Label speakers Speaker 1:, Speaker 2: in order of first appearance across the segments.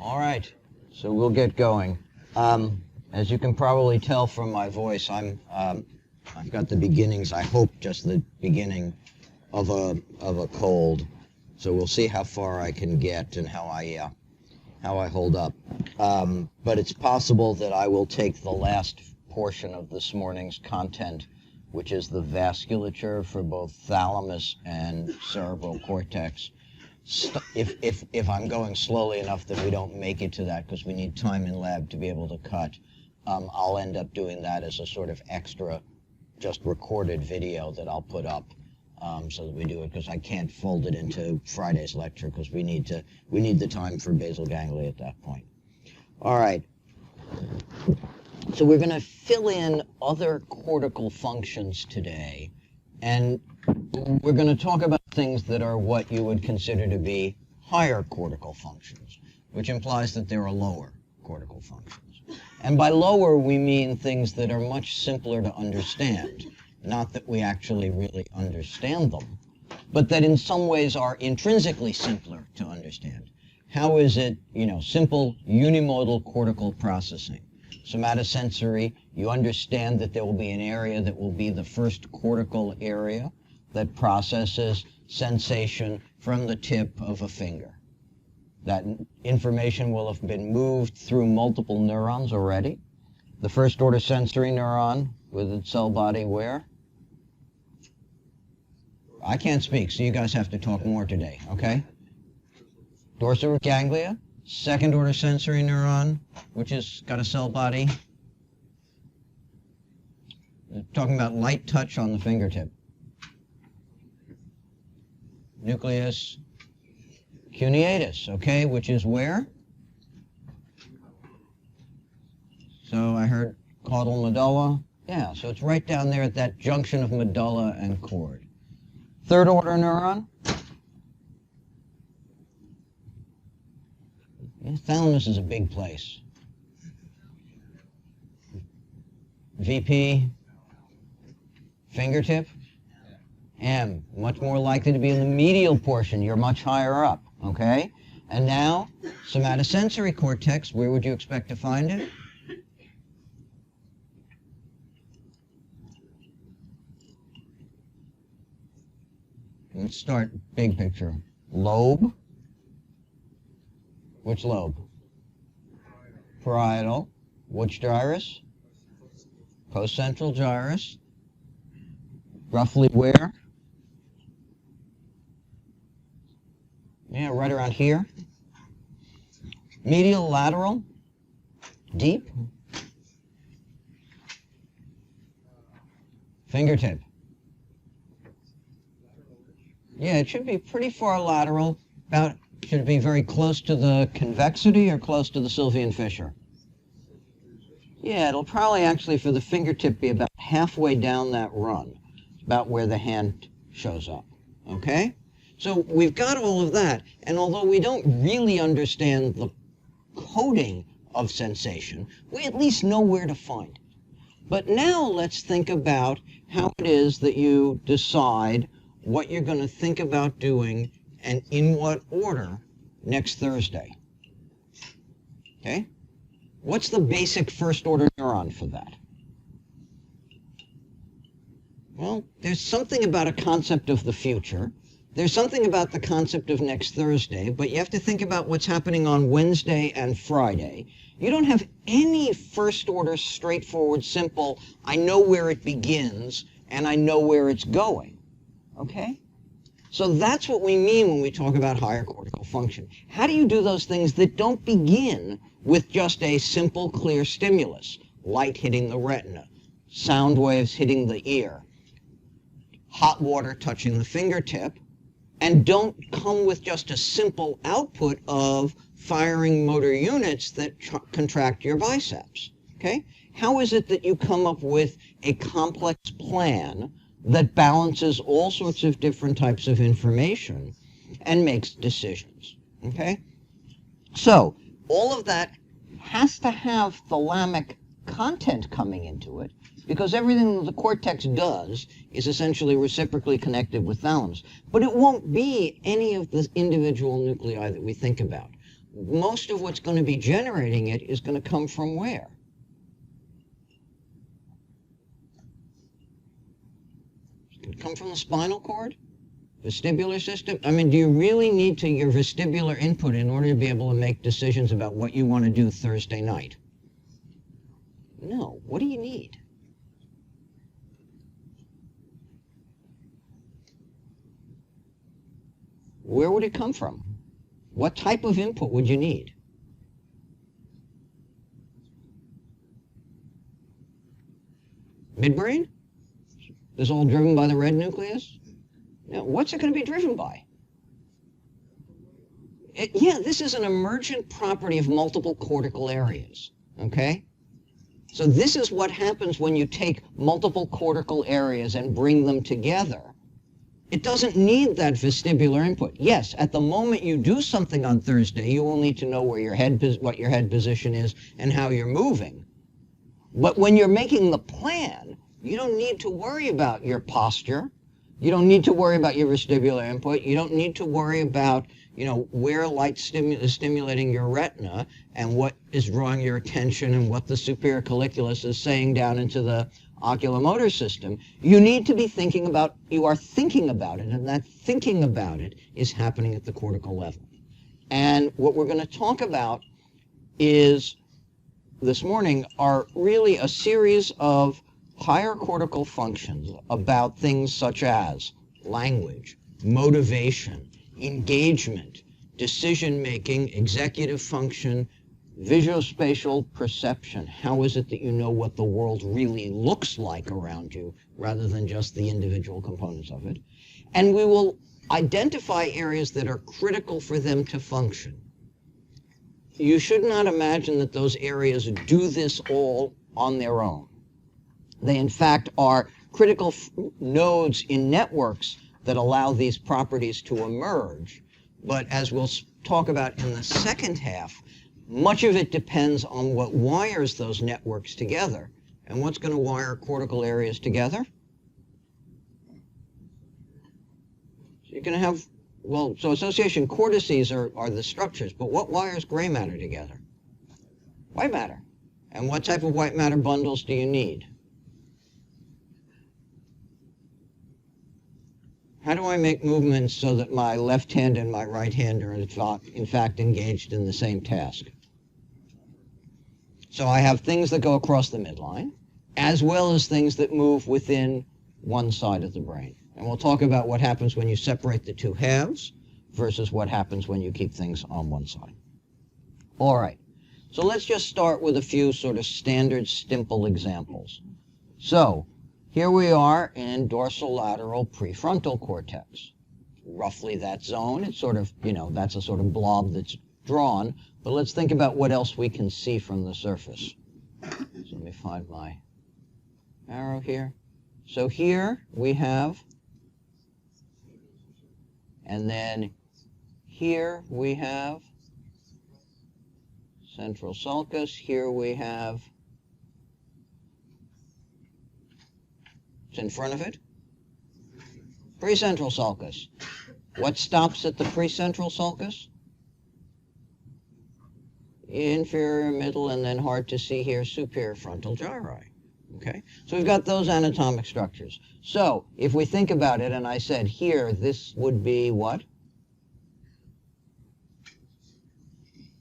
Speaker 1: All right, so we'll get going. As you can probably tell from my voice, I've got the beginnings, I hope just the beginning of a cold. So we'll see how far I can get and how I hold up. But it's possible that I will take the last portion of this morning's content, which is the vasculature for both thalamus and cerebral cortex. If I'm going slowly enough that we don't make it to that because we need time in lab to be able to cut, I'll end up doing that as a sort of extra, just recorded video that I'll put up so that we do it, because I can't fold it into Friday's lecture because we need the time for basal ganglia at that point. All right. So we're going to fill in other cortical functions today, and we're going to talk about things that are what you would consider to be higher cortical functions, which implies that there are lower cortical functions. And by lower, we mean things that are much simpler to understand. Not that we actually really understand them, but that in some ways are intrinsically simpler to understand. How is it, simple unimodal cortical processing? Somatosensory, you understand that there will be an area that will be the first cortical area that processes sensation from the tip of a finger. That information will have been moved through multiple neurons already. The first order sensory neuron with its cell body where? I can't speak, so you guys have to talk more today, okay? Dorsal ganglia, second order sensory neuron, which has got a cell body. We're talking about light touch on the fingertip. Nucleus cuneatus, okay, which is where? So I heard caudal medulla. Yeah, so it's right down there at that junction of medulla and cord. Third order neuron. Yeah, thalamus is a big place. VP, fingertip. M, much more likely to be in the medial portion. You're much higher up, okay? And now, somatosensory cortex, where would you expect to find it? Let's start big picture. Lobe. Which lobe? Parietal. Which gyrus? Postcentral gyrus. Roughly where? Yeah, right around here. Medial, lateral, deep. Fingertip. Yeah, it should be pretty far lateral. Should it be very close to the convexity or close to the Sylvian fissure? Yeah, it'll probably actually for the fingertip be about halfway down that run, about where the hand shows up, okay? So we've got all of that, and although we don't really understand the coding of sensation, we at least know where to find it. But now let's think about how it is that you decide what you're going to think about doing and in what order next Thursday. Okay? What's the basic first order neuron for that? Well, there's something about a concept of the future. There's something about the concept of next Thursday, but you have to think about what's happening on Wednesday and Friday. You don't have any first order, straightforward, simple, I know where it begins and I know where it's going. Okay? So that's what we mean when we talk about higher cortical function. How do you do those things that don't begin with just a simple, clear stimulus? Light hitting the retina, sound waves hitting the ear, hot water touching the fingertip, and don't come with just a simple output of firing motor units that contract your biceps. Okay? How is it that you come up with a complex plan that balances all sorts of different types of information and makes decisions? Okay? So, all of that has to have thalamic content coming into it, because everything that the cortex does is essentially reciprocally connected with thalamus. But it won't be any of the individual nuclei that we think about. most of what's going to be generating it is going to come from where? It's going to come from the spinal cord? Vestibular system? I mean, do you really need your vestibular input in order to be able to make decisions about what you want to do Thursday night? No. What do you need? Where would it come from? What type of input would you need? Midbrain? This is all driven by the red nucleus? Now, what's it going to be driven by? Yeah, this is an emergent property of multiple cortical areas, okay? So this is what happens when you take multiple cortical areas and bring them together. It doesn't need that vestibular input. Yes, at the moment you do something on Thursday, you will need to know where what your head position is and how you're moving. But when you're making the plan, you don't need to worry about your posture. You don't need to worry about your vestibular input. You don't need to worry about, where light is stimulating your retina and what is drawing your attention and what the superior colliculus is saying down into the oculomotor system. You need to be thinking about, you are thinking about it, and that thinking about it is happening at the cortical level. And what we're going to talk about this morning are really a series of higher cortical functions about things such as language, motivation, engagement, decision-making, executive function, visuospatial perception. How is it that you know what the world really looks like around you rather than just the individual components of it? And we will identify areas that are critical for them to function. You should not imagine that those areas do this all on their own. They, in fact, are critical nodes in networks that allow these properties to emerge. But as we'll talk about in the second half, much of it depends on what wires those networks together. And what's going to wire cortical areas together? So you're going to have, so association cortices are the structures, but what wires gray matter together? White matter. And what type of white matter bundles do you need? How do I make movements so that my left hand and my right hand are in fact engaged in the same task? So I have things that go across the midline, as well as things that move within one side of the brain. And we'll talk about what happens when you separate the two halves versus what happens when you keep things on one side. All right, so let's just start with a few sort of standard, simple examples. So here we are in dorsolateral prefrontal cortex. Roughly that zone. It's sort of, that's a sort of blob that's drawn. But let's think about what else we can see from the surface. So let me find my arrow here. So here we have, and then here we have central sulcus. Here we have, in front of it, precentral sulcus. What stops at the precentral sulcus? Inferior, middle, and then hard to see here, superior frontal gyri. Okay, so we've got those anatomic structures. So if we think about it, and I said here, this would be what?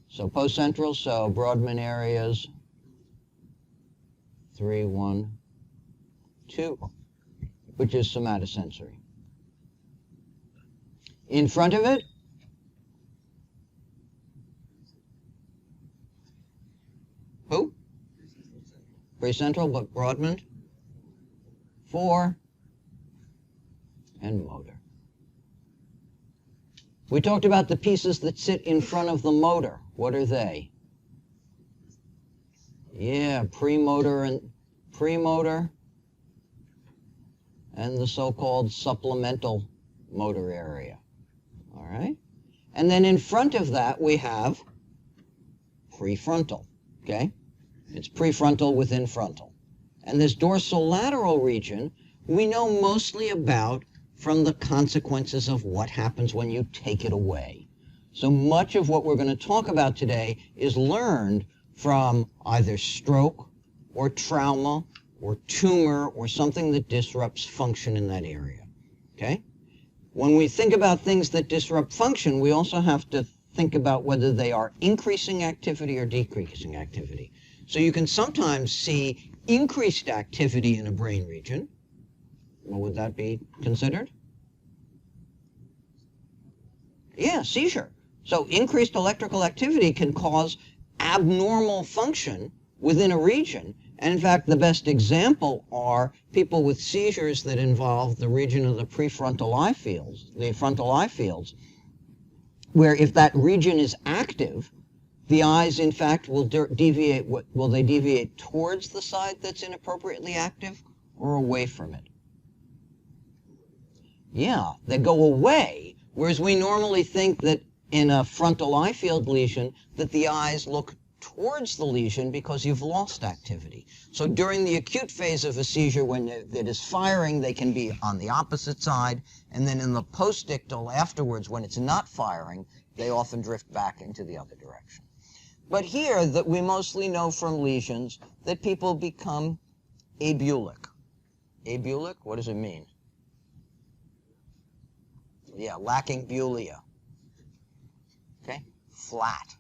Speaker 1: So postcentral, so Brodmann areas 3, 1, 2. Which is somatosensory. In front of it, who? Precentral, but Brodmann. 4, and motor. We talked about the pieces that sit in front of the motor. What are they? Yeah, premotor and the so-called supplemental motor area. All right? And then in front of that, we have prefrontal, okay? It's prefrontal within frontal. And this dorsolateral region, we know mostly about from the consequences of what happens when you take it away. So much of what we're going to talk about today is learned from either stroke or trauma or tumor or something that disrupts function in that area. Okay? When we think about things that disrupt function, we also have to think about whether they are increasing activity or decreasing activity. So you can sometimes see increased activity in a brain region. What would that be considered? Yeah, seizure. So increased electrical activity can cause abnormal function within a region. And in fact, the best example are people with seizures that involve the region of the prefrontal eye fields, the frontal eye fields, where if that region is active, the eyes, in fact, will deviate. Will they deviate towards the side that's inappropriately active or away from it? Yeah, they go away, whereas we normally think that in a frontal eye field lesion that the eyes look towards the lesion because you've lost activity. So during the acute phase of a seizure, when it is firing, they can be on the opposite side, and then in the postictal afterwards, when it's not firing, they often drift back into the other direction. But here, that we mostly know from lesions that people become abulic. Abulic, what does it mean? Yeah, lacking bulia. Okay, flat.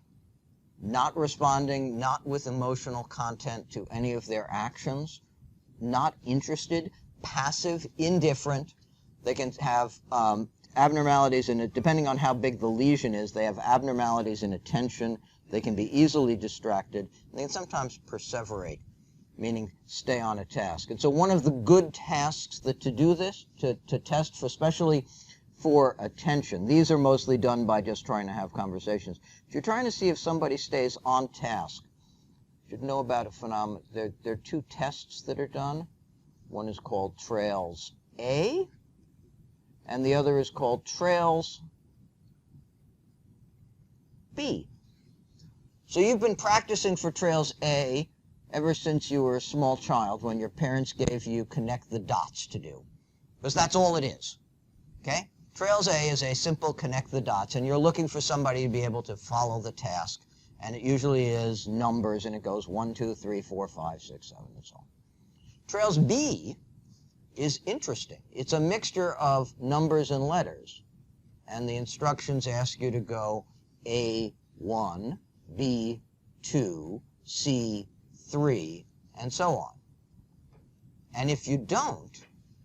Speaker 1: Not responding, not with emotional content to any of their actions, not interested, passive, indifferent. They can have abnormalities in it, depending on how big the lesion is, they have abnormalities in attention, they can be easily distracted, and they can sometimes perseverate, meaning stay on a task. And so one of the good tasks that to do this, to test for, especially for attention, these are mostly done by just trying to have conversations. If you're trying to see if somebody stays on task, you should know about a phenomenon. There are two tests that are done. One is called Trails A, and the other is called Trails B. So you've been practicing for Trails A ever since you were a small child, when your parents gave you connect the dots to do, because that's all it is. Okay? Trails A is a simple connect the dots, and you're looking for somebody to be able to follow the task, and it usually is numbers, and it goes 1, 2, 3, 4, 5, 6, 7, and so on. Trails B is interesting. It's a mixture of numbers and letters, and the instructions ask you to go A1, B2, C3, and so on. And if you don't,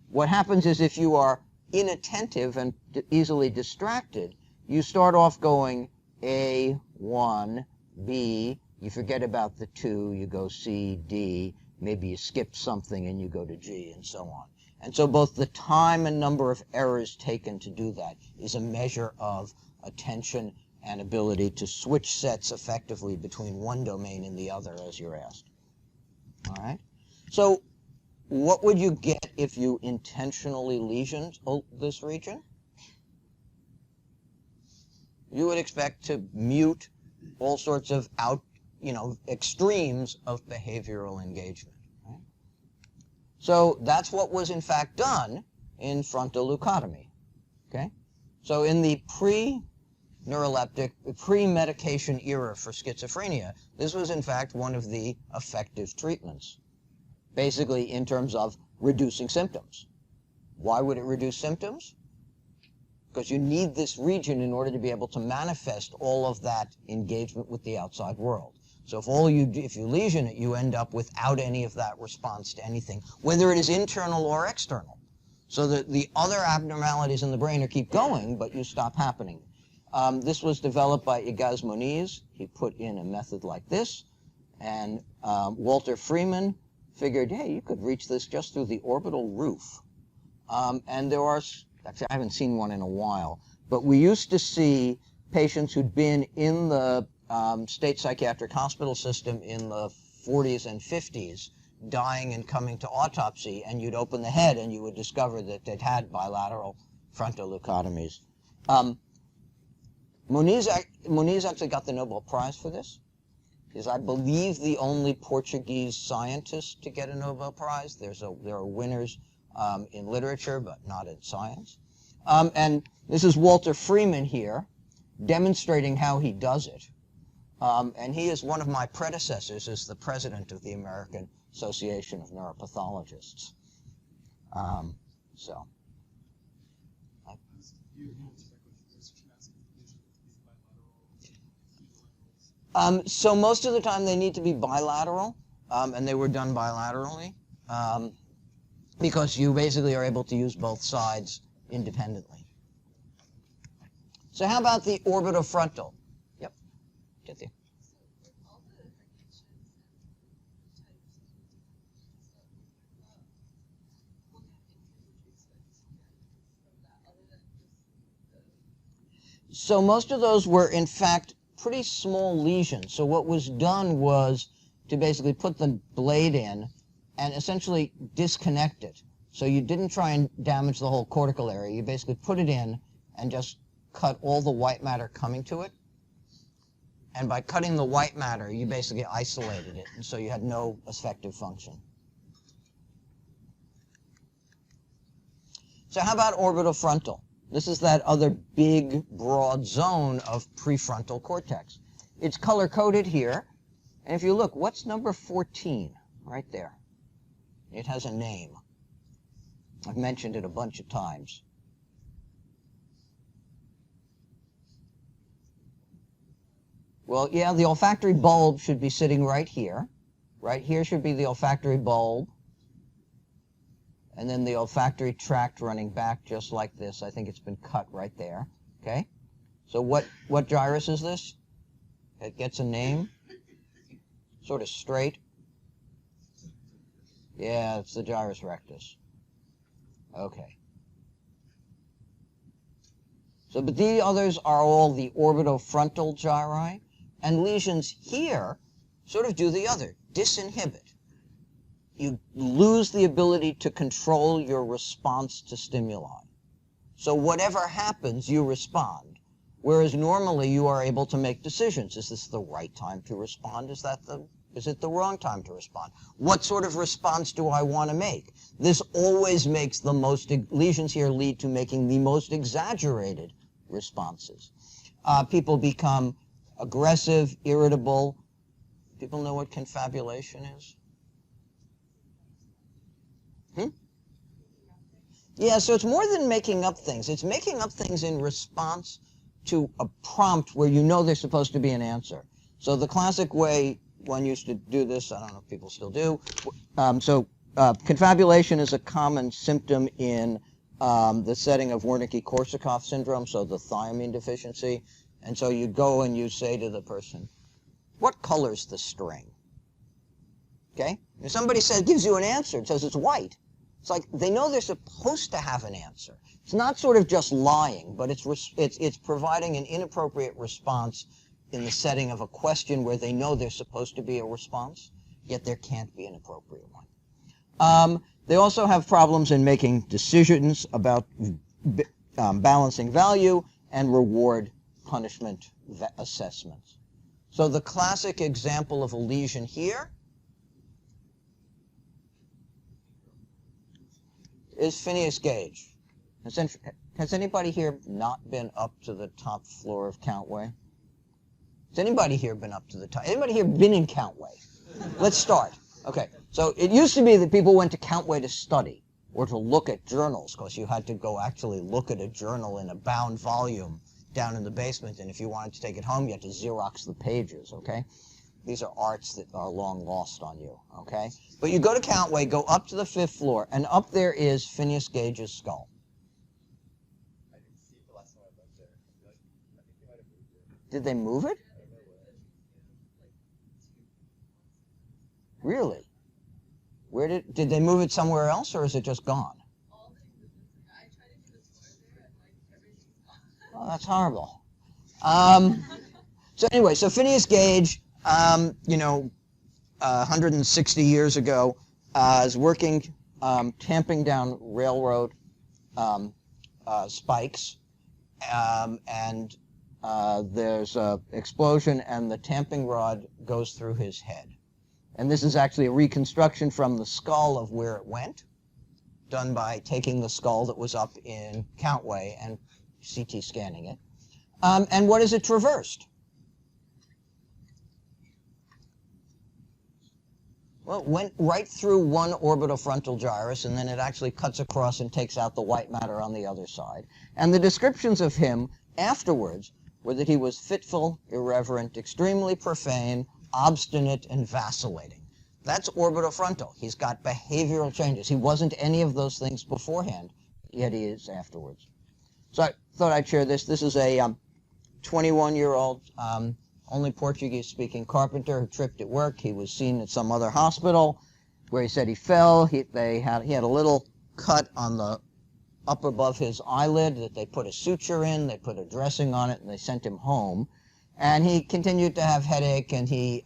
Speaker 1: what happens is if you are inattentive and easily distracted, you start off going A1, B, you forget about the 2, you go C, D, maybe you skip something and you go to G, and so on. And so both the time and number of errors taken to do that is a measure of attention and ability to switch sets effectively between one domain and the other as you're asked. All right? So what would you get if you intentionally lesioned this region? You would expect to mute all sorts of extremes of behavioral engagement. Right? So that's what was in fact done in frontal leucotomy. Okay? So in the pre-neuroleptic, pre-medication era for schizophrenia, this was in fact one of the effective treatments, basically in terms of reducing symptoms. Why would it reduce symptoms? Because you need this region in order to be able to manifest all of that engagement with the outside world. So if you lesion it, you end up without any of that response to anything, whether it is internal or external. So that the other abnormalities in the brain keep going, but you stop happening. This was developed by Igaz Moniz. He put in a method like this, and Walter Freeman figured, hey, you could reach this just through the orbital roof. And there are, actually I haven't seen one in a while, but we used to see patients who'd been in the state psychiatric hospital system in the 40s and 50s dying and coming to autopsy, and you'd open the head and you would discover that they'd had bilateral frontal leucotomies. Moniz actually got the Nobel Prize for this. Is, I believe, the only Portuguese scientist to get a Nobel Prize. There are winners in literature, but not in science. And this is Walter Freeman here demonstrating how he does it. And he is one of my predecessors as the president of the American Association of Neuropathologists. So. So most of the time they need to be bilateral, and they were done bilaterally, because you basically are able to use both sides independently. So how about the orbitofrontal? Yep, get there. So most of those were, in fact, pretty small lesions. So what was done was to basically put the blade in and essentially disconnect it. So you didn't try and damage the whole cortical area. You basically put it in and just cut all the white matter coming to it. And by cutting the white matter, you basically isolated it. And so you had no effective function. So how about orbitofrontal? This is that other big, broad zone of prefrontal cortex. It's color-coded here. And if you look, what's number 14? Right there. It has a name. I've mentioned it a bunch of times. Well, yeah, the olfactory bulb should be sitting right here. Right here should be the olfactory bulb. And then the olfactory tract running back just like this. I think it's been cut right there. Okay? So what gyrus is this? It gets a name. Sort of straight. Yeah, it's the gyrus rectus. Okay. So, but the others are all the orbitofrontal gyri. And lesions here sort of do the other, disinhibit. You lose the ability to control your response to stimuli. So whatever happens, you respond. Whereas normally you are able to make decisions. Is this the right time to respond? Is it the wrong time to respond? What sort of response do I want to make? This always makes the most, lesions here lead to making the most exaggerated responses. People become aggressive, irritable. People know what confabulation is? Yeah, so it's more than making up things. It's making up things in response to a prompt where you know there's supposed to be an answer. So the classic way one used to do this, I don't know if people still do, confabulation is a common symptom in the setting of Wernicke-Korsakoff syndrome, so the thiamine deficiency. And so you go and you say to the person, what color's the string? Okay? If somebody gives you an answer and says it's white, it's like they know they're supposed to have an answer. It's not sort of just lying, but it's providing an inappropriate response in the setting of a question where they know there's supposed to be a response, yet there can't be an appropriate one. They also have problems in making decisions about balancing value and reward punishment assessments. So the classic example of a lesion here is Phineas Gage. Has anybody here not been up to the top floor of Countway? Has anybody here been up to the top? Anybody here been in Countway? Let's start. Okay, so it used to be that people went to Countway to study or to look at journals, because you had to go actually look at a journal in a bound volume down in the basement, and if you wanted to take it home, you had to Xerox the pages, okay? These are arts that are long lost on you, okay? But you go to Countway, go up to the 5th floor, and up there is Phineas Gage's skull.
Speaker 2: I didn't see it the last time I went there. I think they might have moved it.
Speaker 1: Did they move it? Really? Where did they move it somewhere else, or is it just gone?
Speaker 3: I tried to do the tour there, and like everything's gone.
Speaker 1: Oh, that's horrible. So anyway, so Phineas Gage, 160 years ago, is working, tamping down railroad spikes, and there's an explosion, and the tamping rod goes through his head. And this is actually a reconstruction from the skull of where it went, done by taking the skull that was up in Countway and CT scanning it. And what is it traversed? Well, it went right through one orbitofrontal gyrus, and then it actually cuts across and takes out the white matter on the other side. And the descriptions of him afterwards were that he was fitful, irreverent, extremely profane, obstinate, and vacillating. That's orbitofrontal. He's got behavioral changes. He wasn't any of those things beforehand, yet he is afterwards. So I thought I'd share this. This is a 21-year-old only Portuguese-speaking carpenter who tripped at work. He was seen at some other hospital where he said he fell. He had a little cut on the up above his eyelid that they put a suture in. They put a dressing on it, and they sent him home. And he continued to have headache, and he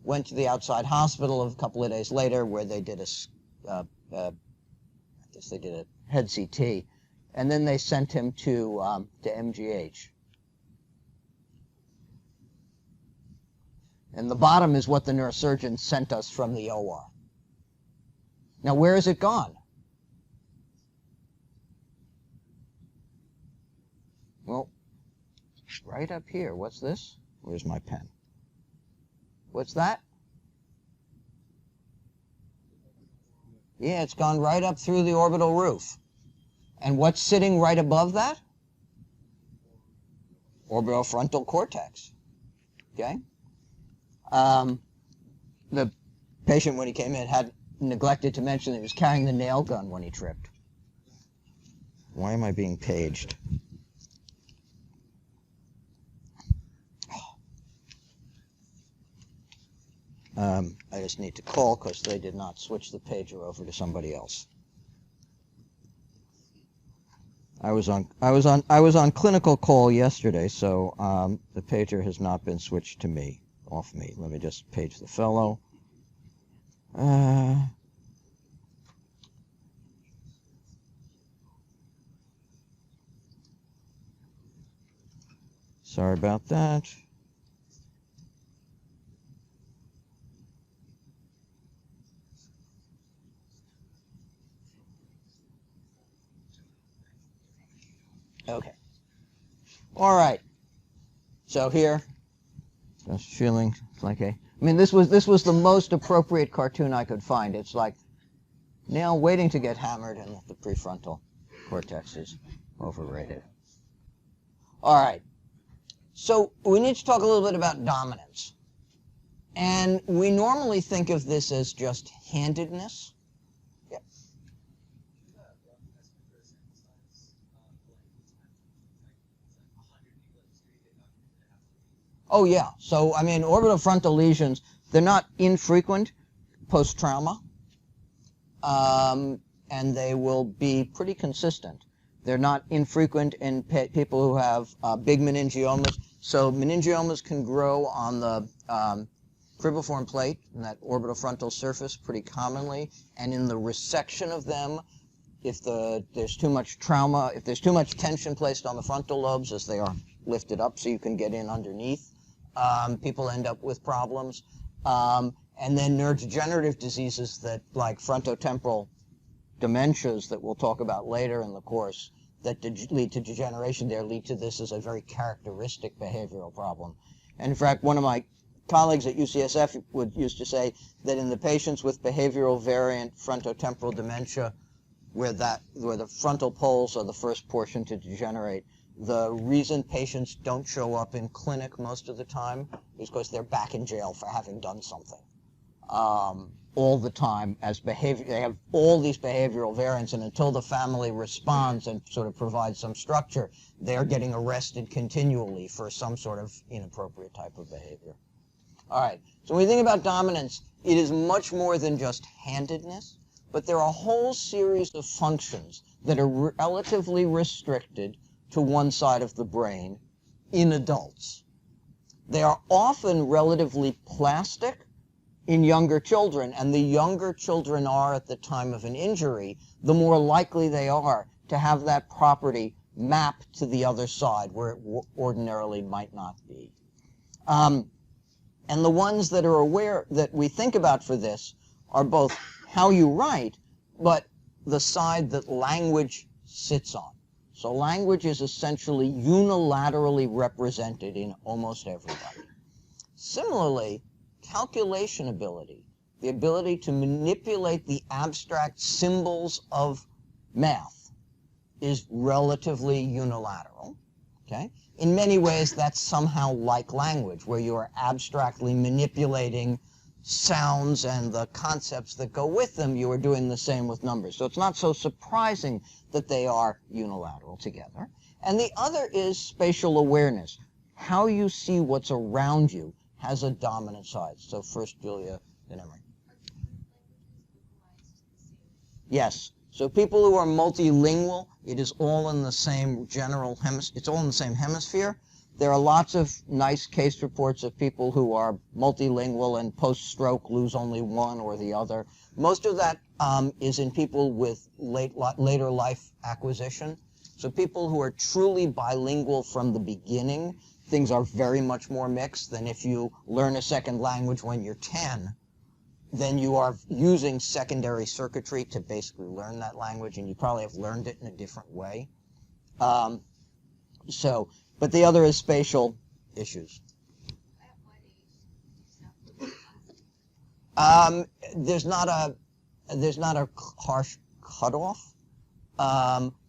Speaker 1: went to the outside hospital a couple of days later where they did I guess they did a head CT. And then they sent him to MGH. And the bottom is what the neurosurgeon sent us from the OR. Now, where has it gone? Well, right up here. What's this? Where's my pen? What's that? Yeah, it's gone right up through the orbital roof. And what's sitting right above that? Orbitofrontal cortex. Okay? The patient, when he came in, had neglected to mention that he was carrying the nail gun when he tripped. Why am I being paged? I just need to call because they did not switch the pager over to somebody else. I was on clinical call yesterday, so the pager has not been switched to me, off me. Let me just page the fellow. Sorry about that. Okay. All right. So here, just feeling like I mean, this was the most appropriate cartoon I could find. It's like nail waiting to get hammered, and the prefrontal cortex is overrated. All right. So we need to talk a little bit about dominance. And we normally think of this as just handedness. Yep. Oh, yeah. So, I mean, orbitofrontal lesions, they're not infrequent post-trauma, and they will be pretty consistent. They're not infrequent in people who have big meningiomas. So meningiomas can grow on the cribriform plate, in that orbitofrontal surface, pretty commonly, and in the resection of them, if there's too much trauma, if there's too much tension placed on the frontal lobes as they are lifted up so you can get in underneath, people end up with problems. And then neurodegenerative diseases that, like frontotemporal dementias that we'll talk about later in the course, that lead to degeneration there, lead to this as a very characteristic behavioral problem. And in fact, one of my colleagues at UCSF used to say that in the patients with behavioral variant frontotemporal dementia, where the frontal poles are the first portion to degenerate, the reason patients don't show up in clinic most of the time is because they're back in jail for having done something. All the time as behavior, they have all these behavioral variants, and until the family responds and sort of provides some structure, they're getting arrested continually for some sort of inappropriate type of behavior. All right, so when we think about dominance, it is much more than just handedness, but there are a whole series of functions that are relatively restricted to one side of the brain in adults. They are often relatively plastic in younger children, and the younger children are at the time of an injury, the more likely they are to have that property mapped to the other side where it ordinarily might not be. And the ones that are aware that we think about for this are both how you write, but the side that language sits on. So language is essentially unilaterally represented in almost everybody. Similarly, calculation ability, the ability to manipulate the abstract symbols of math, is relatively unilateral. Okay? In many ways, that's somehow like language, where you are abstractly manipulating sounds and the concepts that go with them. You are doing the same with numbers. So it's not so surprising that they are unilateral together. And the other is spatial awareness. How you see what's around you has a dominant side. So first Julia, then Emery. Yes. So people who are multilingual, it is all in the same general hemisphere. It's all in the same hemisphere. There are lots of nice case reports of people who are multilingual and post-stroke lose only one or the other. Most of that is in people with later life acquisition. So people who are truly bilingual from the beginning, things are very much more mixed than if you learn a second language when you're 10. Then you are using secondary circuitry to basically learn that language, and you probably have learned it in a different way. But the other is spatial issues. There's not a harsh cutoff.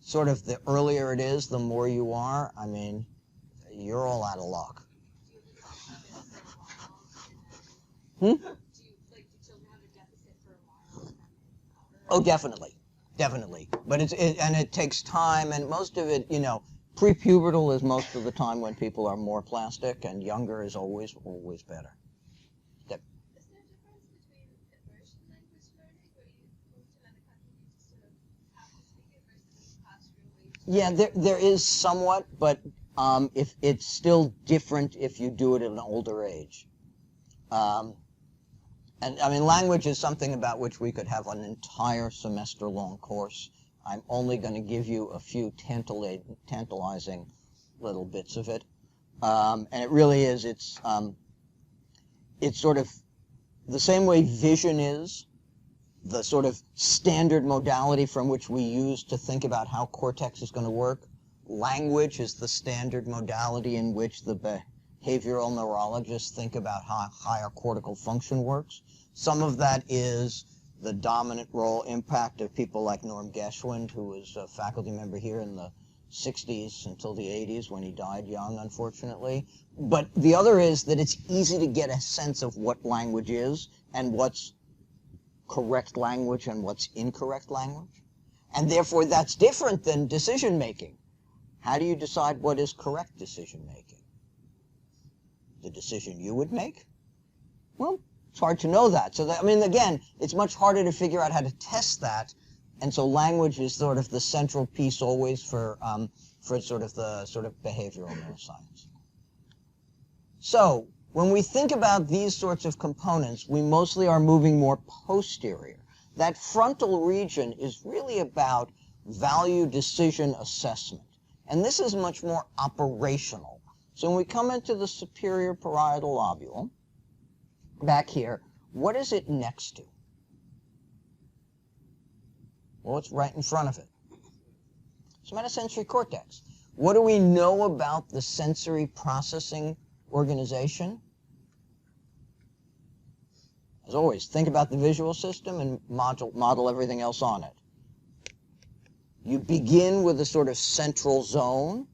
Speaker 1: Sort of the earlier it is, the more you are. I mean, you're all out of luck. Oh, definitely. But it takes time, and most of it, prepubertal is most of the time when people are more plastic, and younger is always better. Yep.
Speaker 3: Is there a difference between immersion language learning, where you move to another country and you just sort of have to speak it, versus classroom where you
Speaker 1: Yeah, there is somewhat, but if it's still different if you do it at an older age. And I mean, language is something about which we could have an entire semester-long course. I'm only going to give you a few tantalizing little bits of it. And it really is, it's sort of the same way vision is the sort of standard modality from which we use to think about how cortex is going to work. Language is the standard modality in which the behavioral neurologists think about how higher cortical function works. Some of that is the dominant role impact of people like Norm Geschwind, who was a faculty member here in the 60s until the 80s when he died young, unfortunately. But the other is that it's easy to get a sense of what language is and what's correct language and what's incorrect language. And therefore, that's different than decision making. How do you decide what is correct decision making? The decision you would make? Well, it's hard to know that. So that, I mean, again, it's much harder to figure out how to test that. And so language is sort of the central piece always for sort of behavioral neuroscience. So when we think about these sorts of components, we mostly are moving more posterior. That frontal region is really about value decision assessment. And this is much more operational. So when we come into the superior parietal lobule, back here, what is it next to? Well, it's right in front of it. Somatosensory cortex. What do we know about the sensory processing organization? As always, think about the visual system and model everything else on it. You begin with a sort of central zone,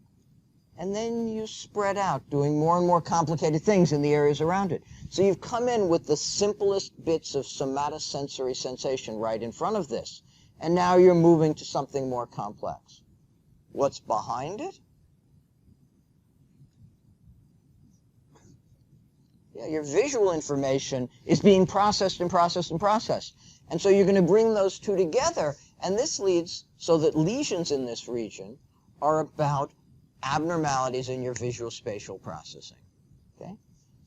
Speaker 1: and then you spread out, doing more and more complicated things in the areas around it. So you've come in with the simplest bits of somatosensory sensation right in front of this, and now you're moving to something more complex. What's behind it? Yeah, your visual information is being processed and processed and processed. And so you're going to bring those two together, and this leads so that lesions in this region are about abnormalities in your visual spatial processing. Okay?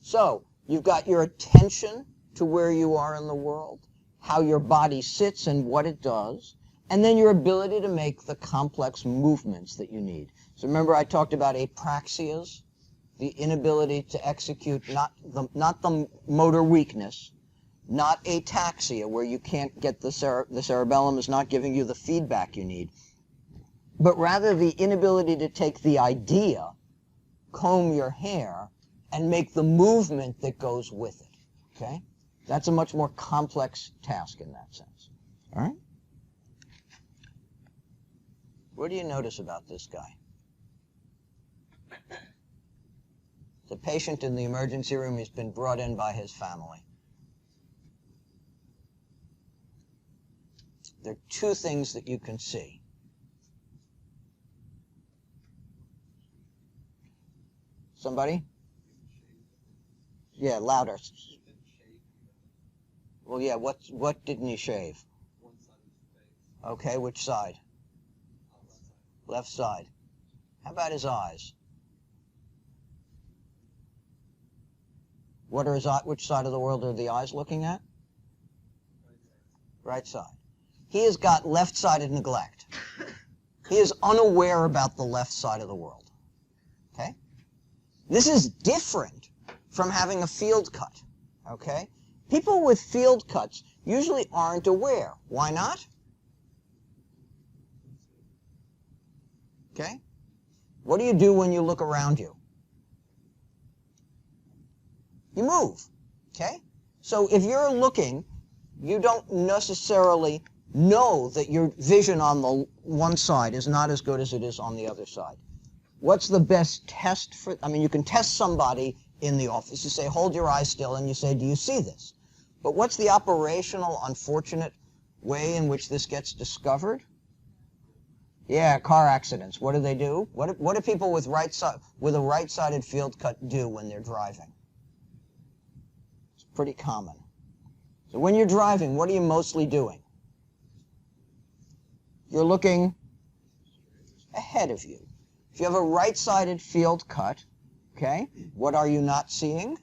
Speaker 1: So you've got your attention to where you are in the world, how your body sits and what it does, and then your ability to make the complex movements that you need. So remember I talked about apraxias, the inability to execute, not the motor weakness, not ataxia, where you can't get the cerebellum is not giving you the feedback you need. but rather the inability to take the idea, comb your hair, and make the movement that goes with it. Okay? That's a much more complex task in that sense. All right? What do you notice about this guy? The patient in the emergency room has been brought in by his family. There are two things that you can see. Somebody? Yeah, louder. Well, yeah, what didn't he shave? Okay, which side? Left side. How about his eyes? What are his eyes? Which side of the world are the eyes looking at? Right side. He has got left-sided neglect. He is unaware about the left side of the world. Okay? This is different from having a field cut. Okay? People with field cuts usually aren't aware. Why not? Okay? What do you do when you look around you? You move. Okay? So if you're looking, you don't necessarily know that your vision on the one side is not as good as it is on the other side. What's the best test for, I mean, you can test somebody in the office. You say, hold your eyes still, and you say, do you see this? But what's the operational, unfortunate way in which this gets discovered? Yeah, car accidents. What do? What do people with a right-sided field cut do when they're driving? It's pretty common. So when you're driving, what are you mostly doing? You're looking ahead of you. If you have a right-sided field cut, okay, what are you not seeing?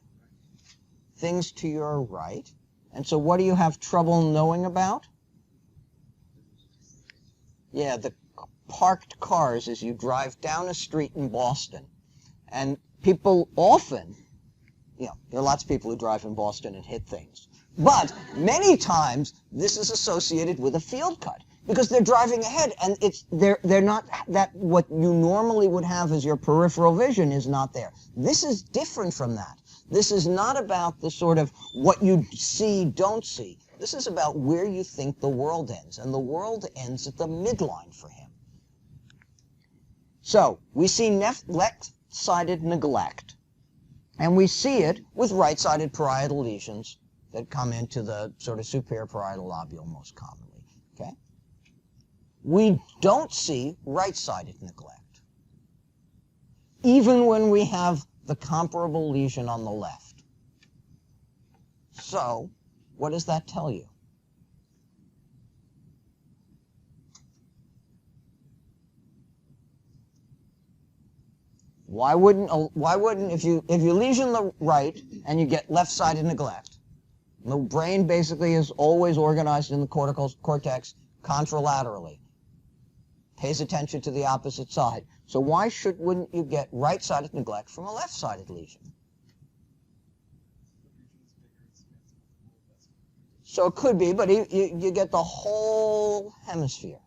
Speaker 1: Things to your right. And so what do you have trouble knowing about? Yeah, the parked cars as you drive down a street in Boston. And people often, you know, there are lots of people who drive in Boston and hit things. But many times this is associated with a field cut because they're driving ahead and they're not, that what you normally would have as your peripheral vision is not there. This is different from that. This is not about the sort of what you see, don't see. This is about where you think the world ends, and the world ends at the midline for him. So we see left-sided neglect, and we see it with right-sided parietal lesions that come into the sort of superior parietal lobule most commonly. Okay? We don't see right-sided neglect, even when we have the comparable lesion on the left. So, what does that tell you? Why wouldn't if you lesion the right and you get left-sided neglect, the brain basically is always organized in the cortex contralaterally. Pays attention to the opposite side. So why wouldn't you get right-sided neglect from a left-sided lesion? So it could be, but you get the whole hemisphere.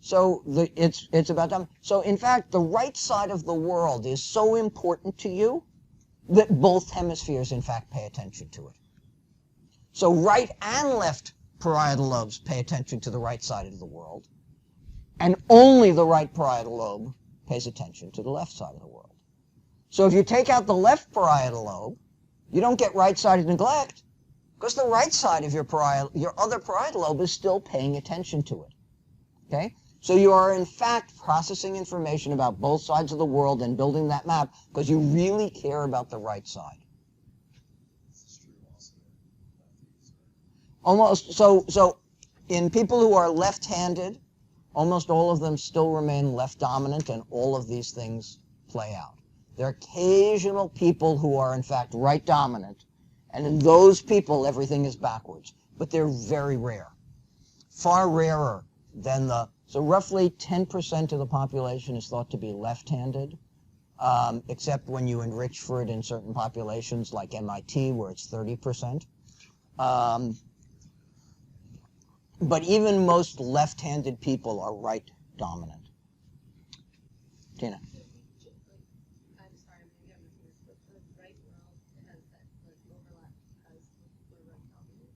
Speaker 1: So it's about them. So in fact, the right side of the world is so important to you that both hemispheres, in fact, pay attention to it. So right and left parietal lobes pay attention to the right side of the world, and only the right parietal lobe pays attention to the left side of the world. So if you take out the left parietal lobe, you don't get right-sided neglect, because the right side of your other parietal lobe is still paying attention to it. Okay? So you are, in fact, processing information about both sides of the world and building that map because you really care about the right side. Almost, so in people who are left-handed, almost all of them still remain left-dominant, and all of these things play out. There are occasional people who are, in fact, right-dominant, and in those people, everything is backwards. But they're very rare. Far rarer than so roughly 10% of the population is thought to be left-handed, except when you enrich for it in certain populations like MIT, where it's 30%. But even most left-handed people are right dominant. Tina.
Speaker 3: I'm sorry, maybe I'm missing this, but the right world has that overlap because we're right dominant.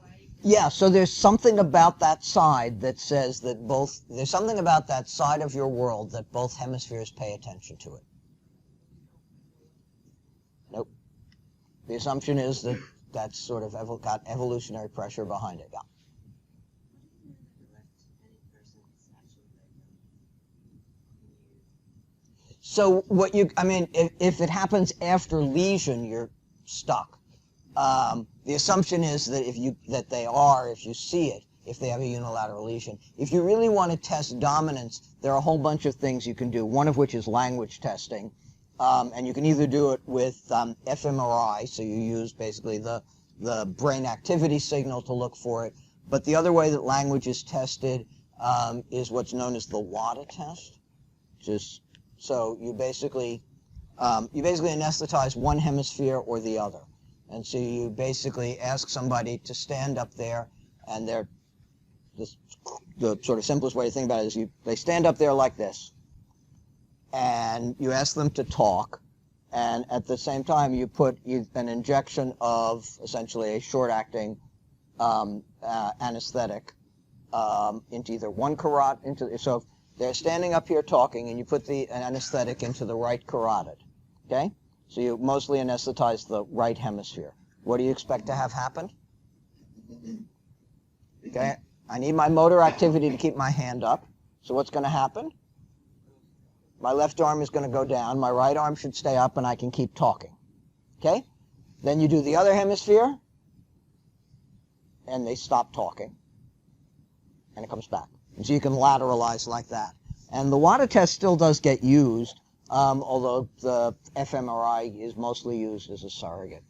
Speaker 3: Right.
Speaker 1: Yeah, so there's something about that side that says that there's something about that side of your world that both hemispheres pay attention to it. Nope. The assumption is that that's sort of got evolutionary pressure behind it. Yeah. So if it happens after lesion, you're stuck. The assumption is that if you see it, if they have a unilateral lesion. If you really want to test dominance, there are a whole bunch of things you can do, one of which is language testing. And you can either do it with fMRI, so you use basically the brain activity signal to look for it. But the other way that language is tested is what's known as the WADA test. So you basically anesthetize one hemisphere or the other. And so you basically ask somebody to stand up there, and the sort of simplest way to think about it is they stand up there like this. And you ask them to talk, and at the same time you put an injection of essentially a short-acting anesthetic into either one carotid, so they're standing up here talking, and you put an anesthetic into the right carotid, okay? So you mostly anesthetize the right hemisphere. What do you expect to have happen? Okay, I need my motor activity to keep my hand up, so what's going to happen? My left arm is going to go down, my right arm should stay up, and I can keep talking. Okay? Then you do the other hemisphere, and they stop talking, and it comes back. And so you can lateralize like that. And the WADA test still does get used, although the fMRI is mostly used as a surrogate.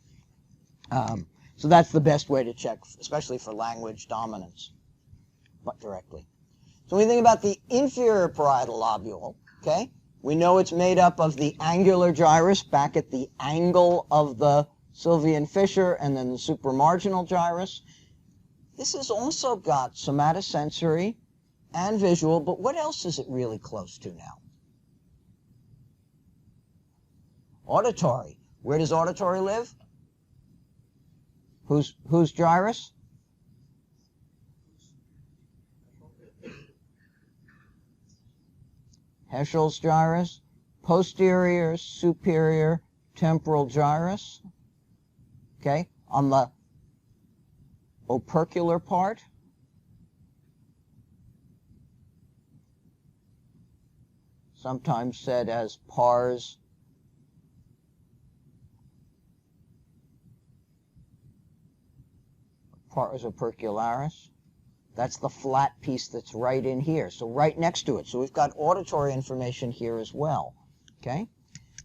Speaker 1: So that's the best way to check, especially for language dominance, but directly. So when we think about the inferior parietal lobule, okay, we know it's made up of the angular gyrus back at the angle of the Sylvian fissure, and then the supramarginal gyrus. This has also got somatosensory and visual, but what else is it really close to now? Auditory. Where does auditory live? Whose gyrus? Heschel's gyrus, posterior superior temporal gyrus, okay, on the opercular part. Sometimes said as pars opercularis. That's the flat piece that's right in here, so right next to it. So we've got auditory information here as well, okay?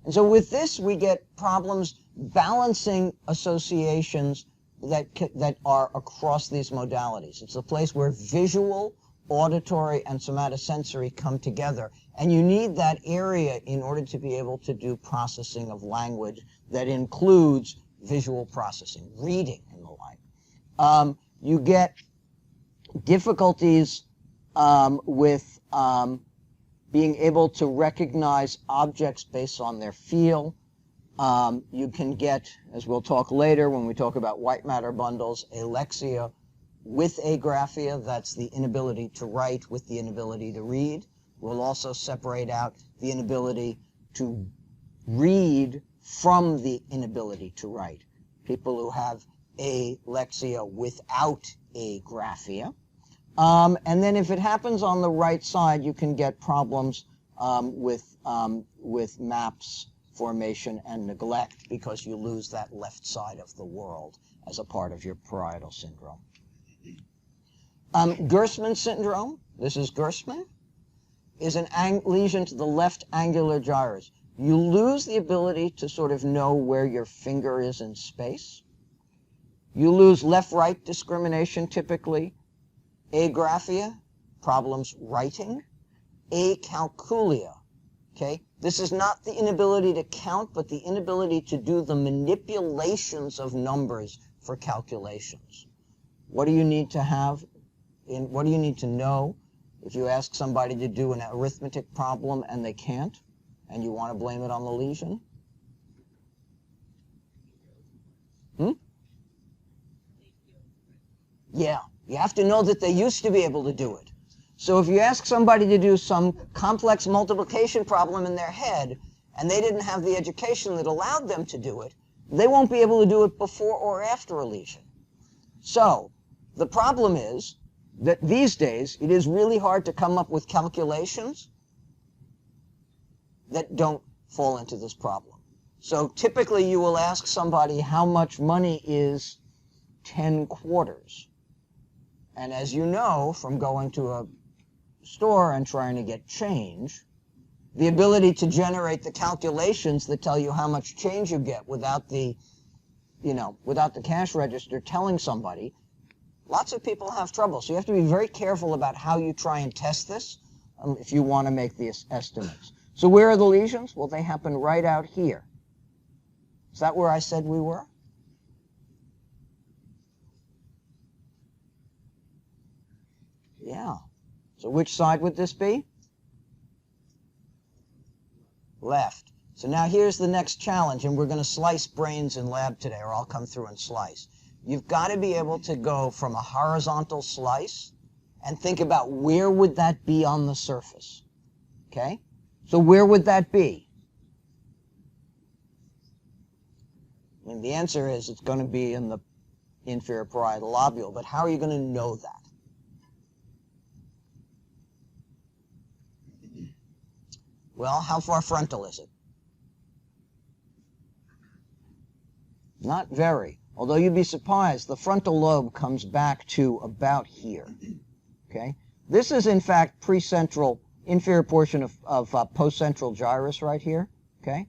Speaker 1: And so with this, we get problems balancing associations that are across these modalities. It's a place where visual, auditory, and somatosensory come together. And you need that area in order to be able to do processing of language that includes visual processing, reading, and the like. You get difficulties with being able to recognize objects based on their feel. You can get, as we'll talk later when we talk about white matter bundles, alexia with agraphia. That's the inability to write with the inability to read. We'll also separate out the inability to read from the inability to write. People who have alexia without agraphia. And then if it happens on the right side, you can get problems with MAPS formation and neglect because you lose that left side of the world as a part of your parietal syndrome. Gerstmann syndrome, this is Gerstmann, is an lesion to the left angular gyrus. You lose the ability to sort of know where your finger is in space. You lose left-right discrimination typically. Agraphia, problems writing. Acalculia, okay? This is not the inability to count, but the inability to do the manipulations of numbers for calculations. What do you need to have what do you need to know if you ask somebody to do an arithmetic problem and they can't, and you want to blame it on the lesion? Yeah, you have to know that they used to be able to do it. So if you ask somebody to do some complex multiplication problem in their head, and they didn't have the education that allowed them to do it, they won't be able to do it before or after a lesion. So the problem is that these days it is really hard to come up with calculations that don't fall into this problem. So typically you will ask somebody how much money is 10 quarters. And as you know from going to a store and trying to get change, the ability to generate the calculations that tell you how much change you get without the cash register telling somebody, lots of people have trouble. So you have to be very careful about how you try and test this if you want to make these estimates. So where are the lesions? Well, they happen right out here. Is that where I said we were? Yeah. So which side would this be? Left. So now here's the next challenge, and we're going to slice brains in lab today, or I'll come through and slice. You've got to be able to go from a horizontal slice and think about where would that be on the surface. Okay? So where would that be? And the answer is it's going to be in the inferior parietal lobule, but how are you going to know that? Well, how far frontal is it? Not very. Although you'd be surprised, the frontal lobe comes back to about here. Okay? This is, in fact, precentral, inferior portion of postcentral gyrus right here. Okay?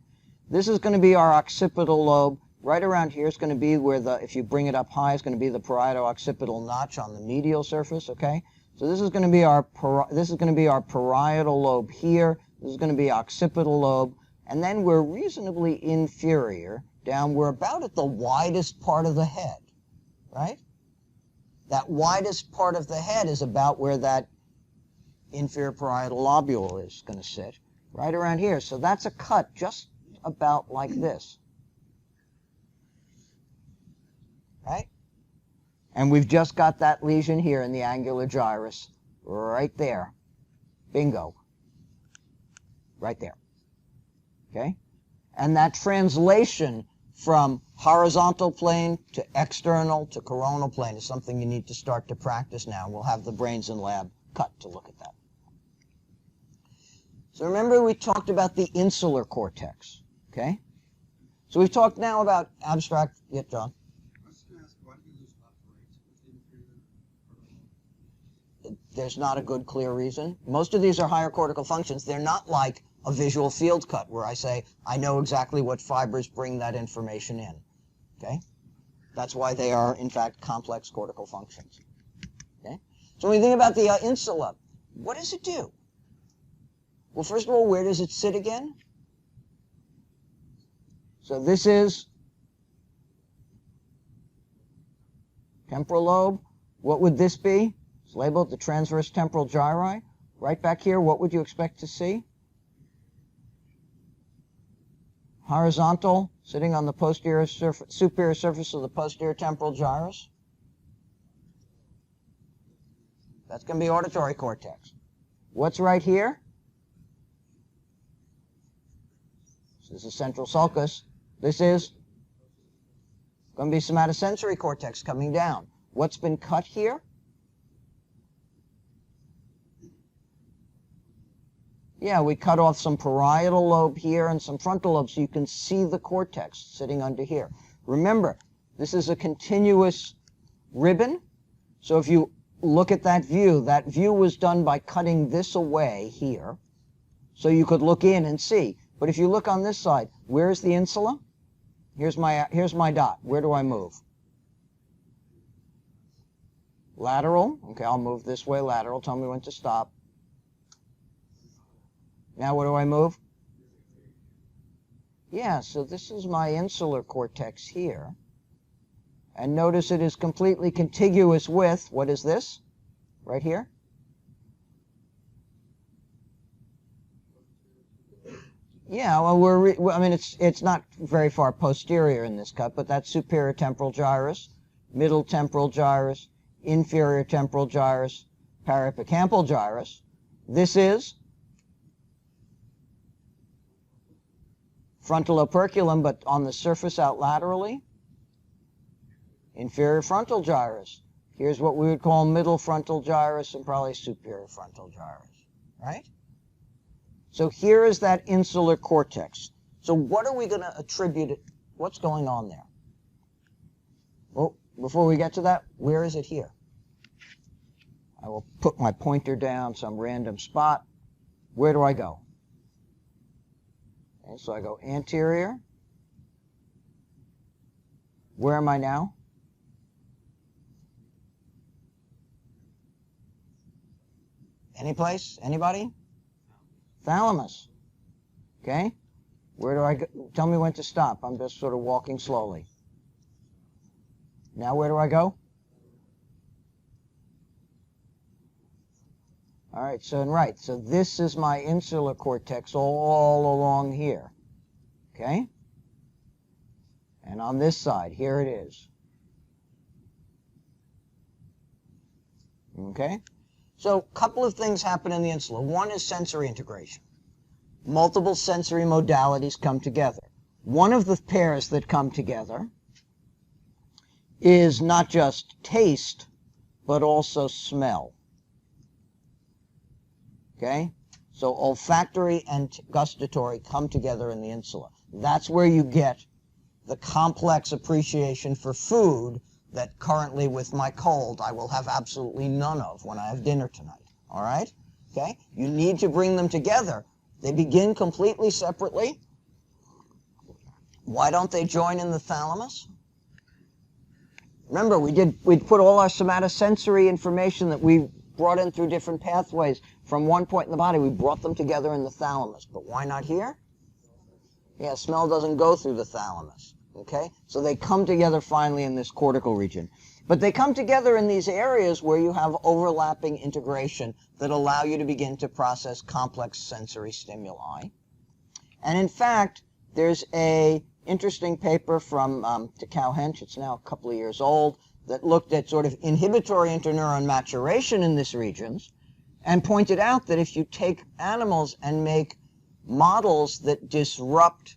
Speaker 1: This is going to be our occipital lobe. Right around here is going to be where if you bring it up high, it's going to be the parieto-occipital notch on the medial surface. Okay? So this is going to be our parietal lobe here. This is going to be occipital lobe, and then we're reasonably inferior down. We're about at the widest part of the head, right? That widest part of the head is about where that inferior parietal lobule is going to sit, right around here. So that's a cut just about like this, right? And we've just got that lesion here in the angular gyrus right there. Bingo. Right there. Okay? And that translation from horizontal plane to external to coronal plane is something you need to start to practice now. We'll have the brains in lab cut to look at that. So remember we talked about the insular cortex. Okay? So we've talked now about abstract. Yeah, John?
Speaker 4: I was going to ask, why do you use operate with inferior parietal?
Speaker 1: There's not a good, clear reason. Most of these are higher cortical functions. They're not like a visual field cut where I say, I know exactly what fibers bring that information in. Okay? That's why they are, in fact, complex cortical functions. Okay? So when we think about the insula, what does it do? Well, first of all, where does it sit again? So this is temporal lobe. What would this be? It's labeled the transverse temporal gyri. Right back here, what would you expect to see? Horizontal, sitting on the superior surface of the posterior temporal gyrus. That's going to be auditory cortex. What's right here? This is central sulcus. This is going to be somatosensory cortex coming down. What's been cut here? Yeah, we cut off some parietal lobe here and some frontal lobe so you can see the cortex sitting under here. Remember, this is a continuous ribbon. So if you look at that view was done by cutting this away here so you could look in and see. But if you look on this side, where's the insula? Here's my dot. Where do I move? Lateral. Okay, I'll move this way, lateral. Tell me when to stop. Now what do I move? Yeah, so this is my insular cortex here. And notice it is completely contiguous with, what is this? Right here? Yeah, well, I mean, it's not very far posterior in this cut, but that's superior temporal gyrus, middle temporal gyrus, inferior temporal gyrus, parahippocampal gyrus. This is frontal operculum, but on the surface out laterally, inferior frontal gyrus. Here's what we would call middle frontal gyrus and probably superior frontal gyrus, right? So here is that insular cortex. So what are we going to attribute it? What's going on there? Well, before we get to that, where is it here? I will put my pointer down some random spot. Where do I go? Okay, so I go anterior. Where am I now? Any place? Anybody? Thalamus. Okay? Where do I go? Tell me when to stop. I'm just sort of walking slowly. Now where do I go? All right, so this is my insular cortex all along here. Okay? And on this side, here it is. Okay? So a couple of things happen in the insula. One is sensory integration. Multiple sensory modalities come together. One of the pairs that come together is not just taste, but also smell. Okay? So olfactory and gustatory come together in the insula. That's where you get the complex appreciation for food that currently with my cold I will have absolutely none of when I have dinner tonight. All right? Okay? You need to bring them together. They begin completely separately. Why don't they join in the thalamus? Remember, we put all our somatosensory information that we brought in through different pathways from one point in the body. We brought them together in the thalamus. But why not here? Yeah, smell doesn't go through the thalamus. Okay? So they come together finally in this cortical region. But they come together in these areas where you have overlapping integration that allow you to begin to process complex sensory stimuli. And in fact, there's a interesting paper from Takao Hench, it's now a couple of years old, that looked at sort of inhibitory interneuron maturation in these regions and pointed out that if you take animals and make models that disrupt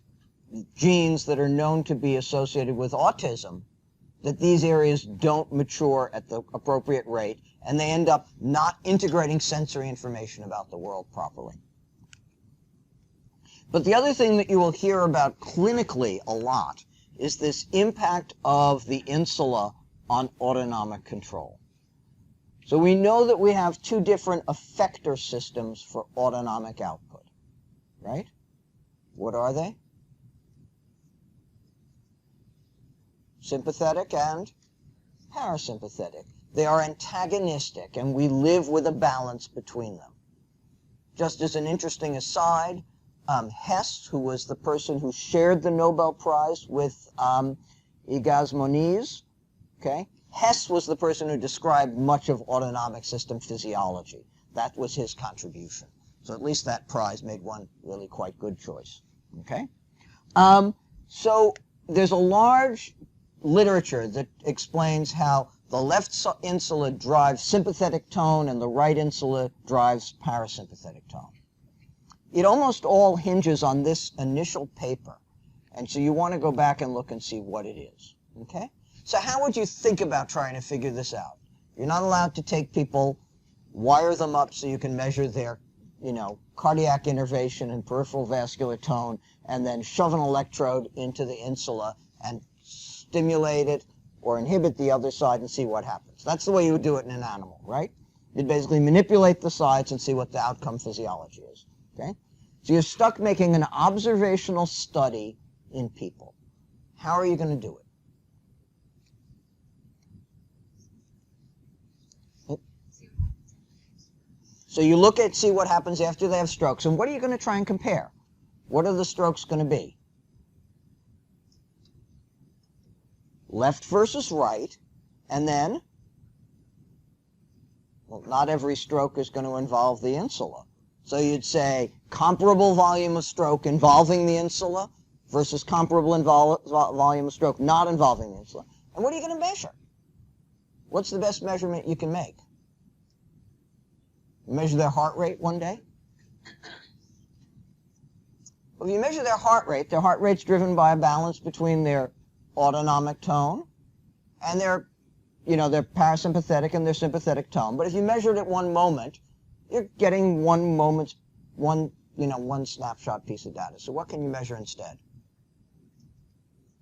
Speaker 1: genes that are known to be associated with autism, that these areas don't mature at the appropriate rate, and they end up not integrating sensory information about the world properly. But the other thing that you will hear about clinically a lot is this impact of the insula on autonomic control. So we know that we have two different effector systems for autonomic output, right? What are they? Sympathetic and parasympathetic. They are antagonistic, and we live with a balance between them. Just as an interesting aside, Hess, who was the person who shared the Nobel Prize with Igaz Moniz, okay? Hess was the person who described much of autonomic system physiology. That was his contribution. So at least that prize made one really quite good choice, okay? So there's a large literature that explains how the left insula drives sympathetic tone and the right insula drives parasympathetic tone. It almost all hinges on this initial paper, and so you want to go back and look and see what it is, okay? So how would you think about trying to figure this out? You're not allowed to take people, wire them up so you can measure their, cardiac innervation and peripheral vascular tone, and then shove an electrode into the insula and stimulate it or inhibit the other side and see what happens. That's the way you would do it in an animal, right? You'd basically manipulate the sides and see what the outcome physiology is, okay? So you're stuck making an observational study in people. How are you going to do it? So you look at, see what happens after they have strokes, and what are you going to try and compare? What are the strokes going to be? Left versus right, and then Well, not every stroke is going to involve the insula. So you'd say comparable volume of stroke involving the insula versus comparable volume of stroke not involving the insula. And what are you going to measure? What's the best measurement you can make? You measure their heart rate one day? Well, if you measure their heart rate's driven by a balance between their autonomic tone and their parasympathetic and their sympathetic tone. But if you measure it at one moment, you're getting one snapshot piece of data. So what can you measure instead?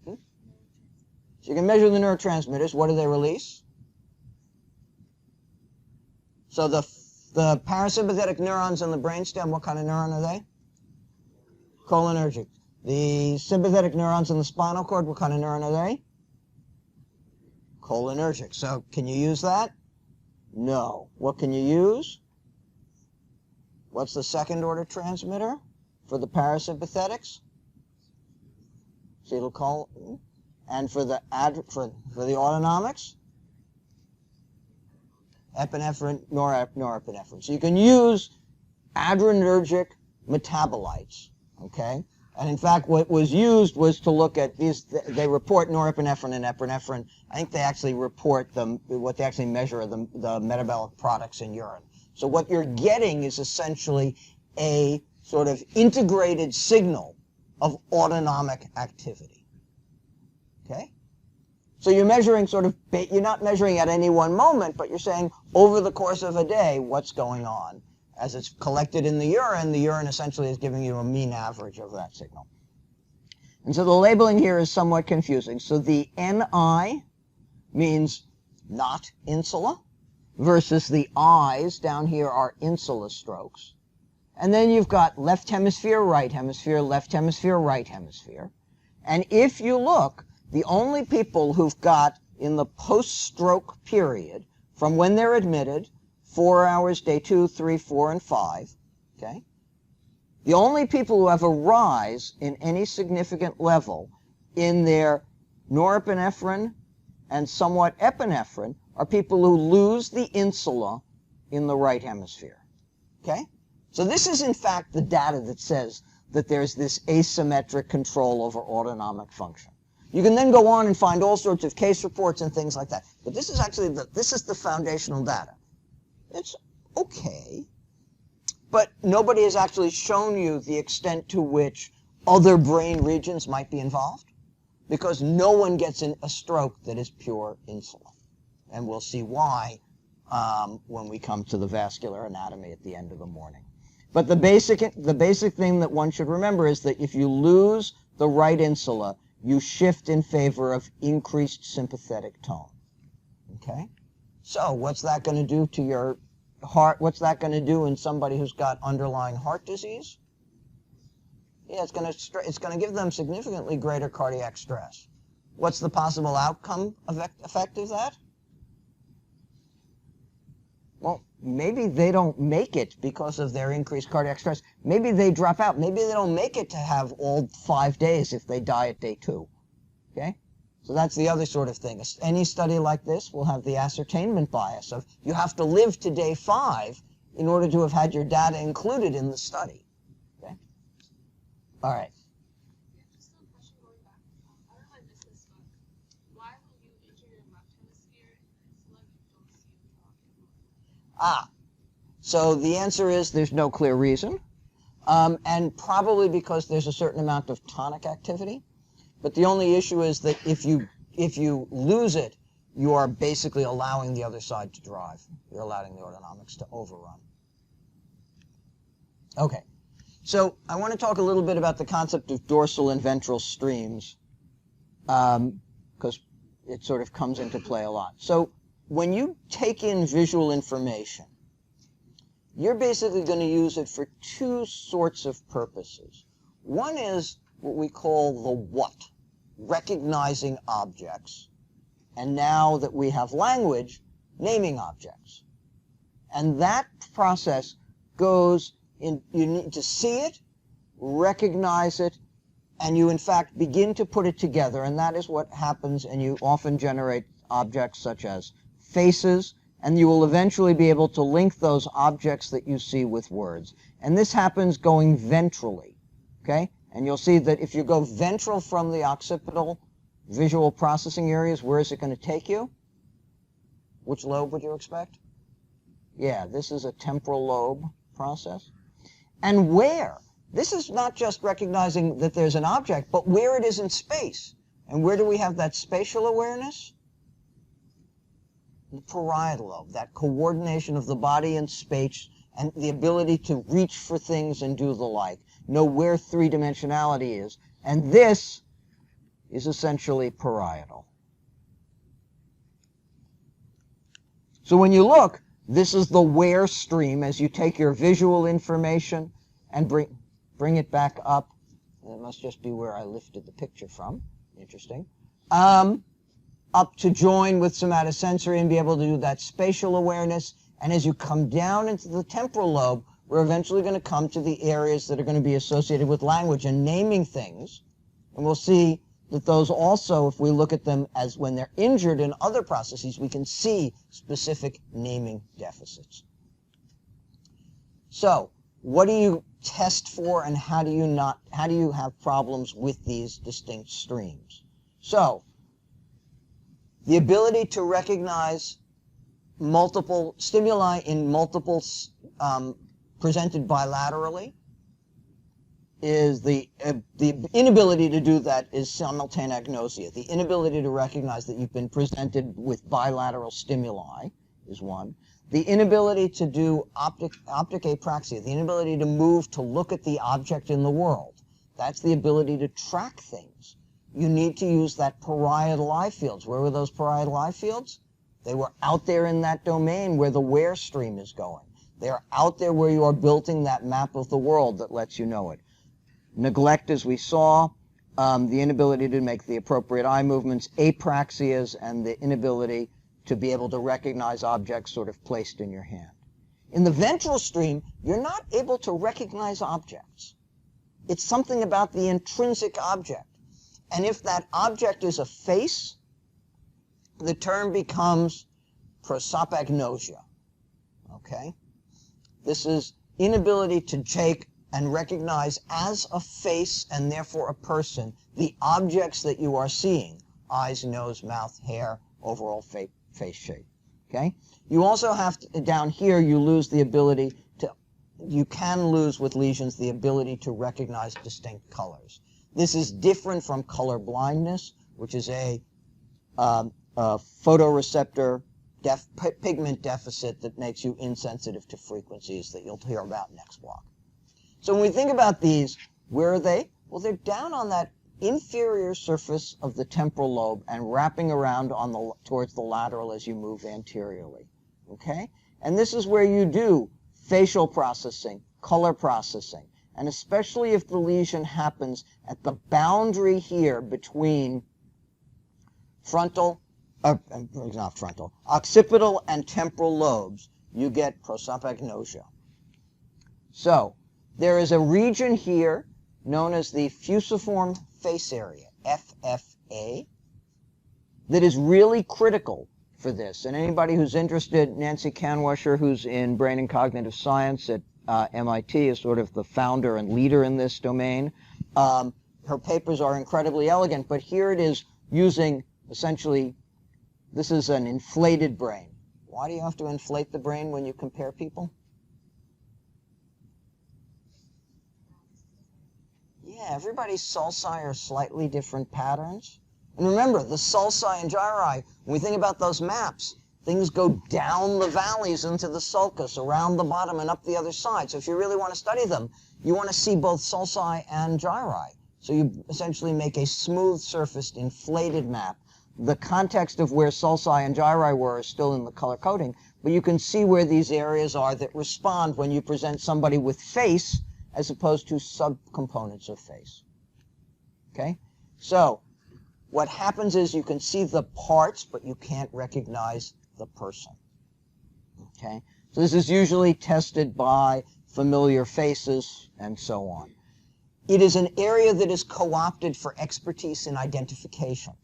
Speaker 1: So you can measure the neurotransmitters. What do they release? So the parasympathetic neurons in the brainstem, what kind of neuron are they? Cholinergic. The sympathetic neurons in the spinal cord, what kind of neuron are they? Cholinergic. So can you use that? No. What can you use? What's the second order transmitter for the parasympathetics? Acetylcholine. And for the autonomics? Epinephrine, norepinephrine. So you can use adrenergic metabolites, okay? And in fact, what was used was to look at these, they report norepinephrine and epinephrine. I think they actually report what they actually measure are the metabolic products in urine. So what you're getting is essentially a sort of integrated signal of autonomic activity, okay? So you're measuring you're not measuring at any one moment, but you're saying over the course of a day, what's going on. As it's collected in the urine essentially is giving you a mean average of that signal. And so the labeling here is somewhat confusing. So the NI means not insula, versus the I's down here are insula strokes. And then you've got left hemisphere, right hemisphere, left hemisphere, right hemisphere. And if you look, the only people who've got in the post-stroke period, from when they're admitted, 4 hours, day 2, 3, 4, and 5, okay? The only people who have a rise in any significant level in their norepinephrine and somewhat epinephrine are people who lose the insula in the right hemisphere, okay? So this is, in fact, the data that says that there's this asymmetric control over autonomic function. You can then go on and find all sorts of case reports and things like that. But this is actually this is the foundational data. It's okay, but nobody has actually shown you the extent to which other brain regions might be involved, because no one gets a stroke that is pure insula. And we'll see why when we come to the vascular anatomy at the end of the morning. But the basic thing that one should remember is that if you lose the right insula, you shift in favor of increased sympathetic tone. Okay? So what's that going to do to your heart? What's that going to do in somebody who's got underlying heart disease? Yeah, it's going to give them significantly greater cardiac stress. What's the possible outcome effect of that? Well, maybe they don't make it because of their increased cardiac stress. Maybe they drop out. Maybe they don't make it to have all 5 days if they die at day 2. Okay? So that's the other sort of thing. Any study like this will have the ascertainment bias of you have to live to day 5 in order to have had your data included in the study. Okay? All right.
Speaker 3: Yeah, just a question going back. I don't know if I missed this, but why when you enter your left hemisphere, it's like you don't see the rocket?
Speaker 1: So the answer is there's no clear reason, and probably because there's a certain amount of tonic activity. But the only issue is that if you lose it, you are basically allowing the other side to drive. You're allowing the autonomics to overrun. Okay, so I want to talk a little bit about the concept of dorsal and ventral streams, because it sort of comes into play a lot. So when you take in visual information, you're basically going to use it for 2 sorts of purposes. One is what we call the what, recognizing objects. And now that we have language, naming objects. And that process goes in, you need to see it, recognize it, and you in fact begin to put it together, and that is what happens, and you often generate objects such as faces and you will eventually be able to link those objects that you see with words. And this happens going ventrally, okay? And you'll see that if you go ventral from the occipital visual processing areas, where is it going to take you? Which lobe would you expect? Yeah, this is a temporal lobe process. And where? This is not just recognizing that there's an object, but where it is in space. And where do we have that spatial awareness? The parietal lobe, that coordination of the body and space and the ability to reach for things and do the like, know where three-dimensionality is. And this is essentially parietal. So when you look, this is the where stream as you take your visual information and bring it back up. It must just be where I lifted the picture from. Interesting. Up to join with somatosensory and be able to do that spatial awareness. And as you come down into the temporal lobe, we're eventually going to come to the areas that are going to be associated with language and naming things. And we'll see that those also, if we look at them as when they're injured in other processes, we can see specific naming deficits. So, what do you test for, and how do you have problems with these distinct streams? So, the ability to recognize multiple stimuli in multiple presented bilaterally is the inability to do that is simultaneagnosia. The inability to recognize that you've been presented with bilateral stimuli is one. The inability to do optic apraxia, the inability to move to look at the object in the world. That's the ability to track things. You need to use that parietal eye fields. Where were those parietal eye fields? They were out there in that domain where the where stream is going. They're out there where you are building that map of the world that lets you know it. Neglect, as we saw, the inability to make the appropriate eye movements, apraxias, and the inability to be able to recognize objects sort of placed in your hand. In the ventral stream, you're not able to recognize objects. It's something about the intrinsic object. And if that object is a face, the term becomes prosopagnosia. Okay? This is inability to take and recognize as a face and therefore a person the objects that you are seeing. Eyes, nose, mouth, hair, overall face shape. Okay? You also have to, down here, you lose the ability to, you can lose with lesions the ability to recognize distinct colors. This is different from color blindness, which is a photoreceptor pigment deficit that makes you insensitive to frequencies that you'll hear about next block. So when we think about these, where are they? Well, they're down on that inferior surface of the temporal lobe and wrapping around on the towards the lateral as you move anteriorly. Okay? And this is where you do facial processing, color processing, and especially if the lesion happens at the boundary here between occipital and temporal lobes, you get prosopagnosia. So, there is a region here known as the fusiform face area, FFA, that is really critical for this. And anybody who's interested, Nancy Kanwasher, who's in Brain and Cognitive Science at MIT, is sort of the founder and leader in this domain. Her papers are incredibly elegant, but here it is using, essentially, this is an inflated brain. Why do you have to inflate the brain when you compare people? Yeah, everybody's sulci are slightly different patterns. And remember, the sulci and gyri, when we think about those maps, things go down the valleys into the sulcus, around the bottom and up the other side. So if you really want to study them, you want to see both sulci and gyri. So you essentially make a smooth-surfaced, inflated map. The context of where sulci and gyri were is still in the color coding, but you can see where these areas are that respond when you present somebody with face as opposed to subcomponents of face. Okay? So, what happens is you can see the parts, but you can't recognize the person. Okay? So this is usually tested by familiar faces and so on. It is an area that is co-opted for expertise in identification.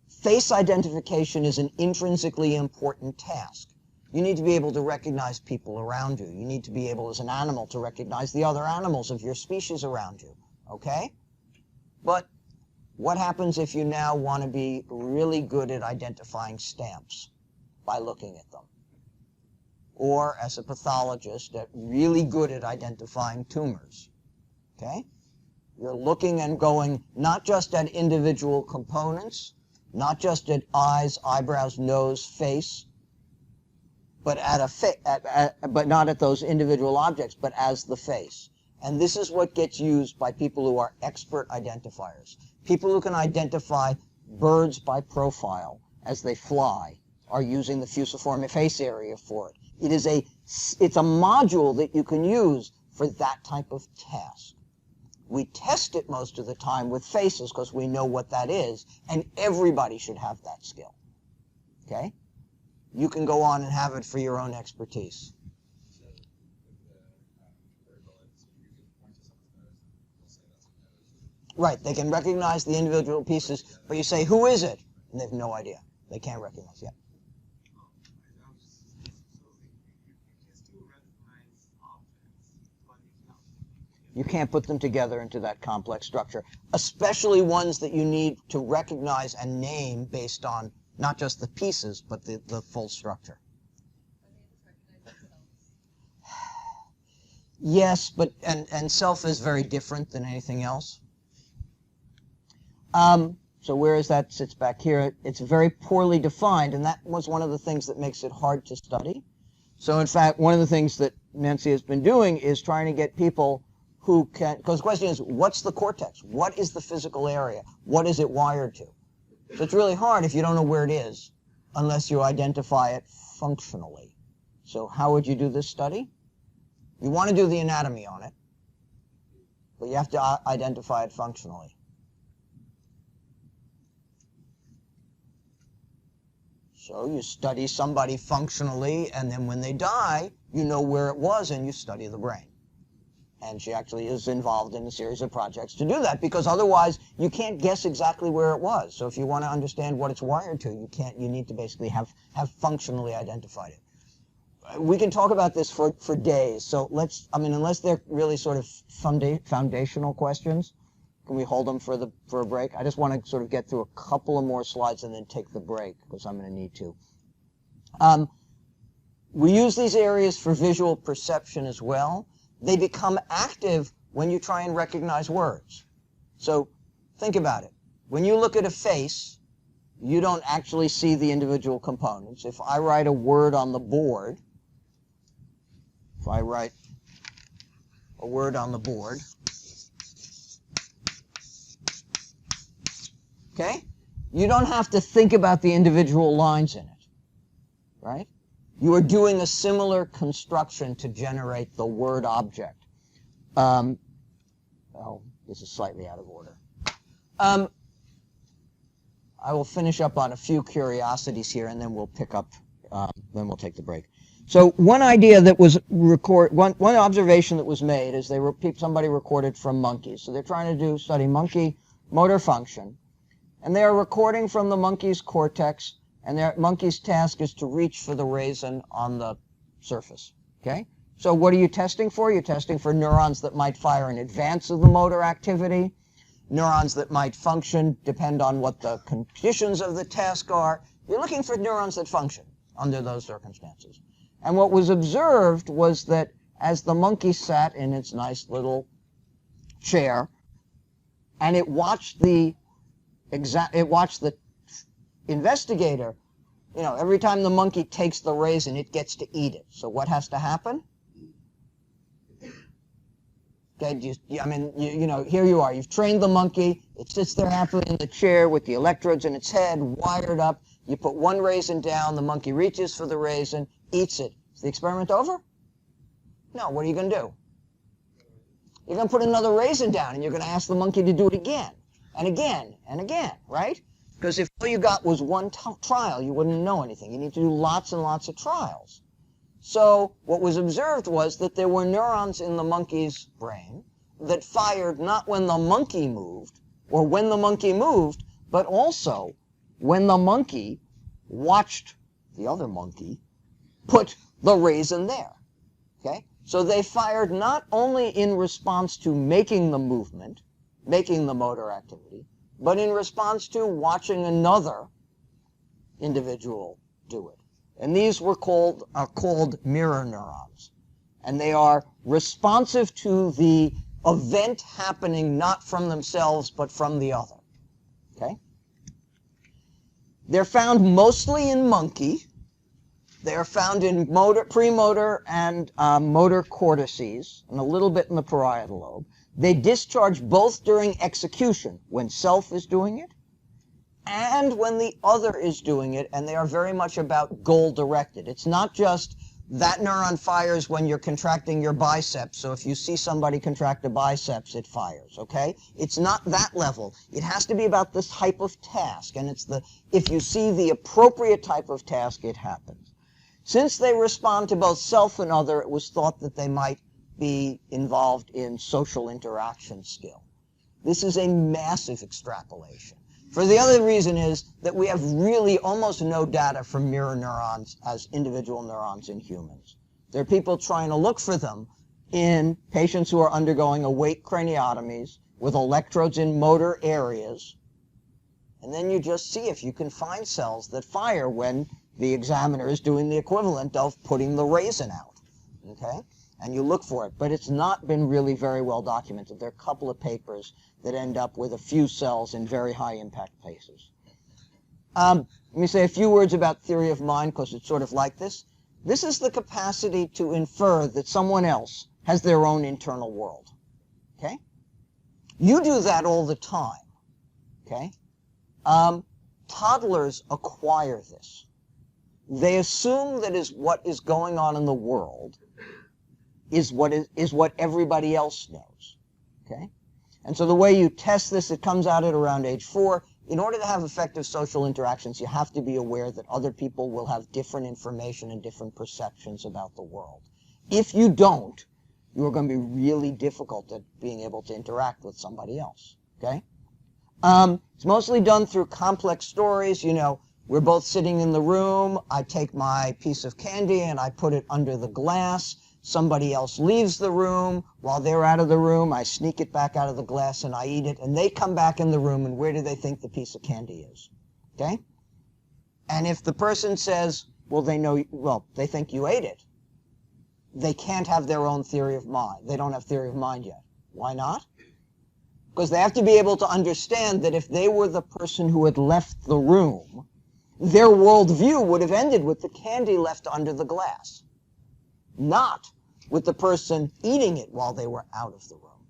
Speaker 1: Face identification is an intrinsically important task. You need to be able to recognize people around you. You need to be able, as an animal, to recognize the other animals of your species around you, okay? But what happens if you now want to be really good at identifying stamps by looking at them? Or, as a pathologist, really good at identifying tumors, okay? You're looking and going not just at individual components, not just at eyes, eyebrows, nose, face, but but not at those individual objects, but as the face. And this is what gets used by people who are expert identifiers. People who can identify birds by profile as they fly are using the fusiform face area for it. It's a module that you can use for that type of task. We test it most of the time with faces because we know what that is, and everybody should have that skill, okay? You can go on and have it for your own expertise.
Speaker 2: So, with the bird bullets, you can point to someone's nose and they'll say that's a nose.
Speaker 1: Right, they can recognize the individual pieces, but you say, who is it? And they have no idea. They can't recognize yet. You can't put them together into that complex structure, especially ones that you need to recognize and name based on not just the pieces, but the full structure. Yes, but and self is very different than anything else. So whereas that sits back here, it's very poorly defined, and that was one of the things that makes it hard to study. So in fact, one of the things that Nancy has been doing is trying to get people who can, because the question is, what's the cortex? What is the physical area? What is it wired to? So it's really hard if you don't know where it is, unless you identify it functionally. So how would you do this study? You want to do the anatomy on it, but you have to identify it functionally. So you study somebody functionally, and then when they die, you know where it was, and you study the brain. And she actually is involved in a series of projects to do that, because otherwise you can't guess exactly where it was. So if you want to understand what it's wired to, you need to basically have functionally identified it. We can talk about this for days. So unless they're really sort of foundational questions, can we hold them for a break? I just want to sort of get through a couple of more slides and then take the break, because I'm going to need to. We use these areas for visual perception as well. They become active when you try and recognize words. So think about it. When you look at a face, you don't actually see the individual components. If I write a word on the board, okay, you don't have to think about the individual lines in it, right? You are doing a similar construction to generate the word object. Oh, this is slightly out of order. I will finish up on a few curiosities here, and then we'll pick up, then we'll take the break. So one idea that was one observation that was made is somebody recorded from monkeys. So they're trying to study monkey motor function, and they are recording from the monkey's cortex. And the monkey's task is to reach for the raisin on the surface, okay? So what are you testing for? You're testing for neurons that might fire in advance of the motor activity, neurons that might function, depend on what the conditions of the task are. You're looking for neurons that function under those circumstances. And what was observed was that as the monkey sat in its nice little chair, and it watched the investigator, every time the monkey takes the raisin, it gets to eat it. So what has to happen? Okay, here you are. You've trained the monkey. It sits there happily in the chair with the electrodes in its head, wired up. You put one raisin down, the monkey reaches for the raisin, eats it. Is the experiment over? No, what are you going to do? You're going to put another raisin down, and you're going to ask the monkey to do it again, and again, and again, right? Because if all you got was one trial, you wouldn't know anything. You need to do lots and lots of trials. So what was observed was that there were neurons in the monkey's brain that fired not when the monkey moved, or when the monkey moved, but also when the monkey watched the other monkey put the raisin there. Okay? So they fired not only in response to making the movement, making the motor activity, but in response to watching another individual do it. And these are called mirror neurons. And they are responsive to the event happening not from themselves, but from the other. Okay? They're found mostly in monkey. They are found in premotor and motor cortices, and a little bit in the parietal lobe. They discharge both during execution, when self is doing it, and when the other is doing it, and they are very much about goal-directed. It's not just that neuron fires when you're contracting your biceps, so if you see somebody contract a biceps, it fires, okay? It's not that level. It has to be about this type of task, and if you see the appropriate type of task, it happens. Since they respond to both self and other, it was thought that they might be involved in social interaction skill. This is a massive extrapolation. For the other reason is that we have really almost no data for mirror neurons as individual neurons in humans. There are people trying to look for them in patients who are undergoing awake craniotomies with electrodes in motor areas. And then you just see if you can find cells that fire when the examiner is doing the equivalent of putting the raisin out. Okay? And you look for it. But it's not been really very well documented. There are a couple of papers that end up with a few cells in very high impact places. Let me say a few words about theory of mind, because it's sort of like this. This is the capacity to infer that someone else has their own internal world. Okay? You do that all the time. Okay? Toddlers acquire this. They assume that what is going on in the world is what everybody else knows. Okay? And so the way you test this, it comes out at around age 4. In order to have effective social interactions, you have to be aware that other people will have different information and different perceptions about the world. If you don't, you're going to be really difficult at being able to interact with somebody else. Okay? It's mostly done through complex stories. You know, we're both sitting in the room. I take my piece of candy and I put it under the glass. Somebody else leaves the room. While they're out of the room, I sneak it back out of the glass and I eat it. And they come back in the room, and where do they think the piece of candy is? Okay? And if the person says, well, they think you ate it, they can't have their own theory of mind. They don't have theory of mind yet. Why not? Because they have to be able to understand that if they were the person who had left the room, their worldview would have ended with the candy left under the glass, not with the person eating it while they were out of the room.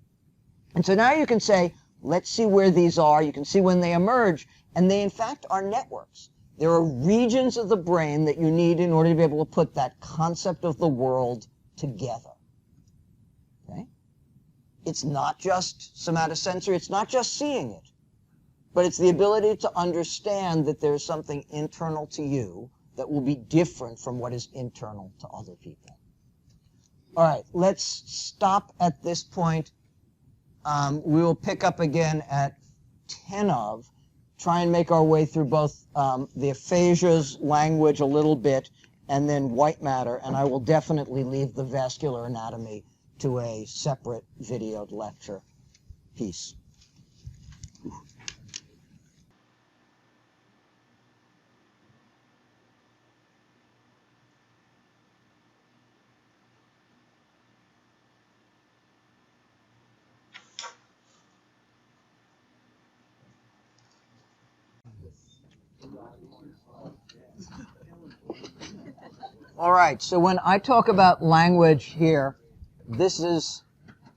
Speaker 1: And so now you can say, let's see where these are. You can see when they emerge, and they in fact are networks. There are regions of the brain that you need in order to be able to put that concept of the world together. Okay? It's not just somatosensory, it's not just seeing it, but it's the ability to understand that there's something internal to you that will be different from what is internal to other people. All right, let's stop at this point. We will pick up again at 10 of, try and make our way through both the aphasias, language a little bit, and then white matter, and I will definitely leave the vascular anatomy to a separate videoed lecture piece. All right, so when I talk about language here, this is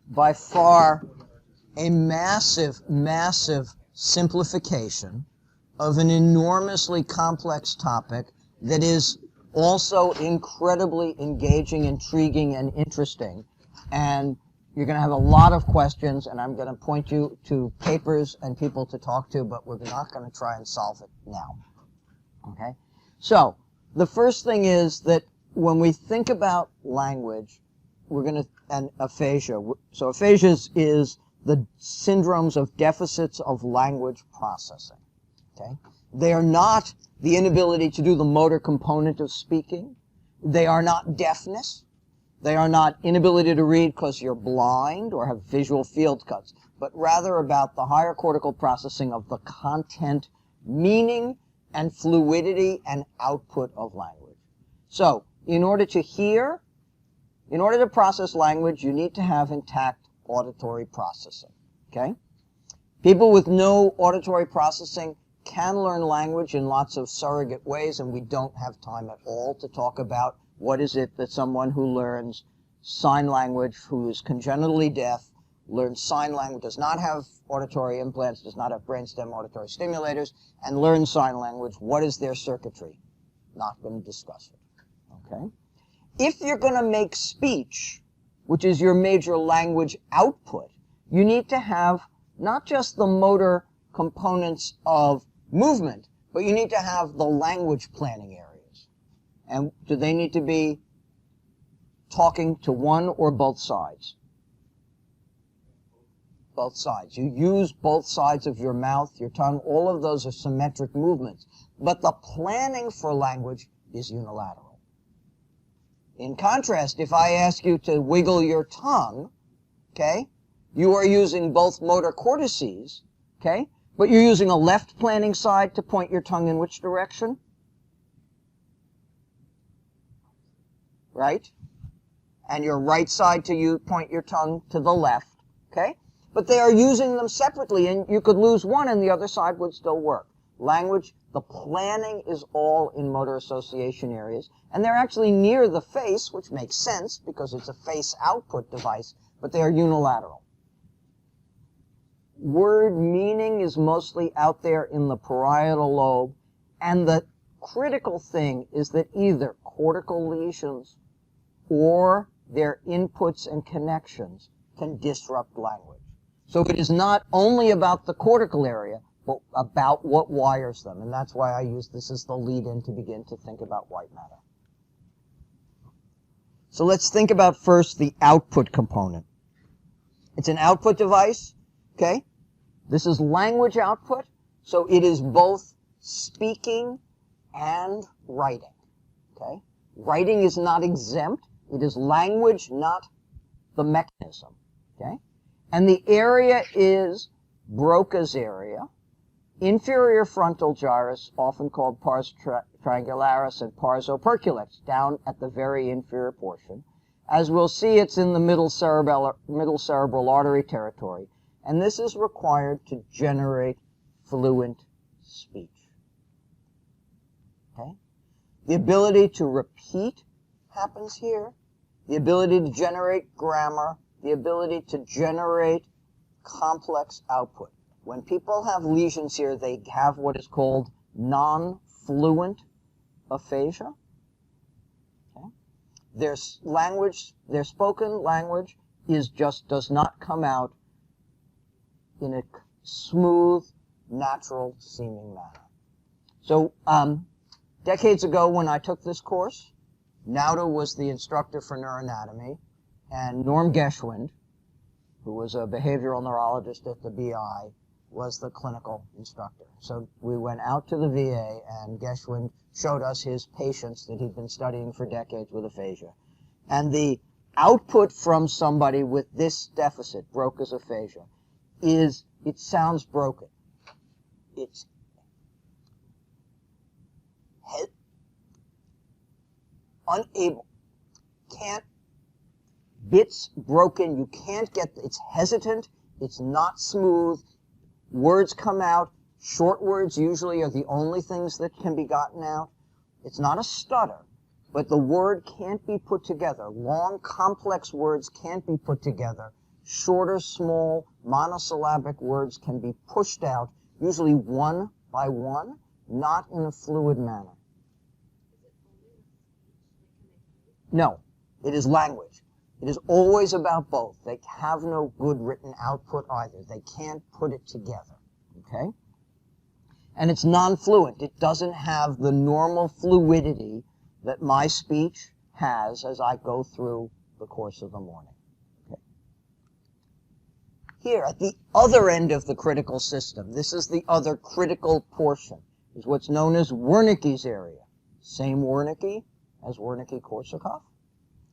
Speaker 1: by far a massive, massive simplification of an enormously complex topic that is also incredibly engaging, intriguing, and interesting. And you're going to have a lot of questions, and I'm going to point you to papers and people to talk to, but we're not going to try and solve it now. Okay? So, the first thing is that when we think about language, and aphasia. So aphasia is the syndromes of deficits of language processing. Okay? They are not the inability to do the motor component of speaking. They are not deafness. They are not inability to read because you're blind or have visual field cuts, but rather about the higher cortical processing of the content, meaning, and fluidity and output of language. So, in order to hear, in order to process language, you need to have intact auditory processing, okay? People with no auditory processing can learn language in lots of surrogate ways, and we don't have time at all to talk about what is it that someone who learns sign language, who is congenitally deaf, learns sign language, does not have auditory implants, does not have brainstem auditory stimulators, and learns sign language. What is their circuitry? Not going to discuss it, okay? If you're going to make speech, which is your major language output, you need to have not just the motor components of movement, but you need to have the language planning areas. And do they need to be talking to one or both sides? Both sides. You use both sides of your mouth, your tongue, all of those are symmetric movements. But the planning for language is unilateral. In contrast, if I ask you to wiggle your tongue, okay, you are using both motor cortices, okay, but you're using a left planning side to point your tongue in which direction? Right? And your right side to point your tongue to the left, okay? But they are using them separately, and you could lose one and the other side would still work. Language, the planning is all in motor association areas, and they're actually near the face, which makes sense because it's a face output device, but they are unilateral. Word meaning is mostly out there in the parietal lobe, and the critical thing is that either cortical lesions or their inputs and connections can disrupt language. So it is not only about the cortical area, but about what wires them. And that's why I use this as the lead-in to begin to think about white matter. So let's think about first the output component. It's an output device, okay? This is language output, so it is both speaking and writing, okay? Writing is not exempt. It is language, not the mechanism, okay? And the area is Broca's area, inferior frontal gyrus, often called pars triangularis and pars operculus, down at the very inferior portion. As we'll see, it's in the middle cerebral artery territory, and this is required to generate fluent speech. Okay? The ability to repeat happens here. The ability to generate grammar, the ability to generate complex output. When people have lesions here, they have what is called non-fluent aphasia. Okay? Their language, their spoken language does not come out in a smooth, natural seeming manner. So, decades ago when I took this course, Nauta was the instructor for neuroanatomy, and Norm Geschwind, who was a behavioral neurologist at the BI, was the clinical instructor. So we went out to the VA, and Geschwind showed us his patients that he'd been studying for decades with aphasia. And the output from somebody with this deficit, Broca's aphasia, is, it sounds broken. It's unable, can't, bits broken, you can't get, it's hesitant, it's not smooth, words come out, short words usually are the only things that can be gotten out. It's not a stutter, but the word can't be put together. Long, complex words can't be put together. Shorter, small, monosyllabic words can be pushed out, usually one by one, not in a fluid manner. No, it is language. It is always about both. They have no good written output either. They can't put it together, okay? And it's non-fluent. It doesn't have the normal fluidity that my speech has as I go through the course of the morning. Okay. Here, at the other end of the critical system, this is the other critical portion, is what's known as Wernicke's area. Same Wernicke, as Wernicke-Korsakoff.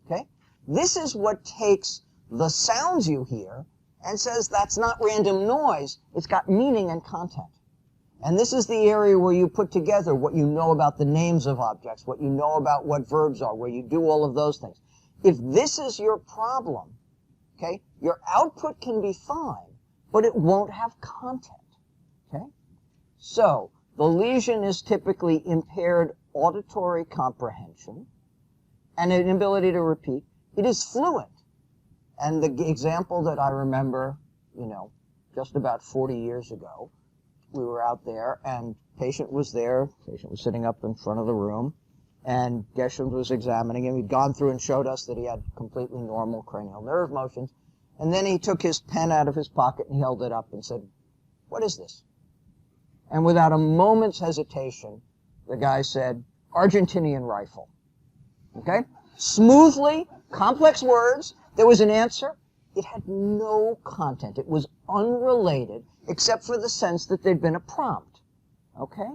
Speaker 1: Okay? This is what takes the sounds you hear and says that's not random noise, it's got meaning and content. And this is the area where you put together what you know about the names of objects, what you know about what verbs are, where you do all of those things. If this is your problem, okay, your output can be fine, but it won't have content. Okay? So, the lesion is typically impaired auditory comprehension and an inability to repeat. It is fluent. And the example that I remember, just about 40 years ago, we were out there and patient was there. Patient was sitting up in front of the room and Geschwind was examining him. He'd gone through and showed us that he had completely normal cranial nerve motions. And then he took his pen out of his pocket and he held it up and said, "What is this?" And without a moment's hesitation, the guy said, "Argentinian rifle." Okay? Smoothly, complex words. There was an answer. It had no content. It was unrelated, except for the sense that there'd been a prompt. Okay?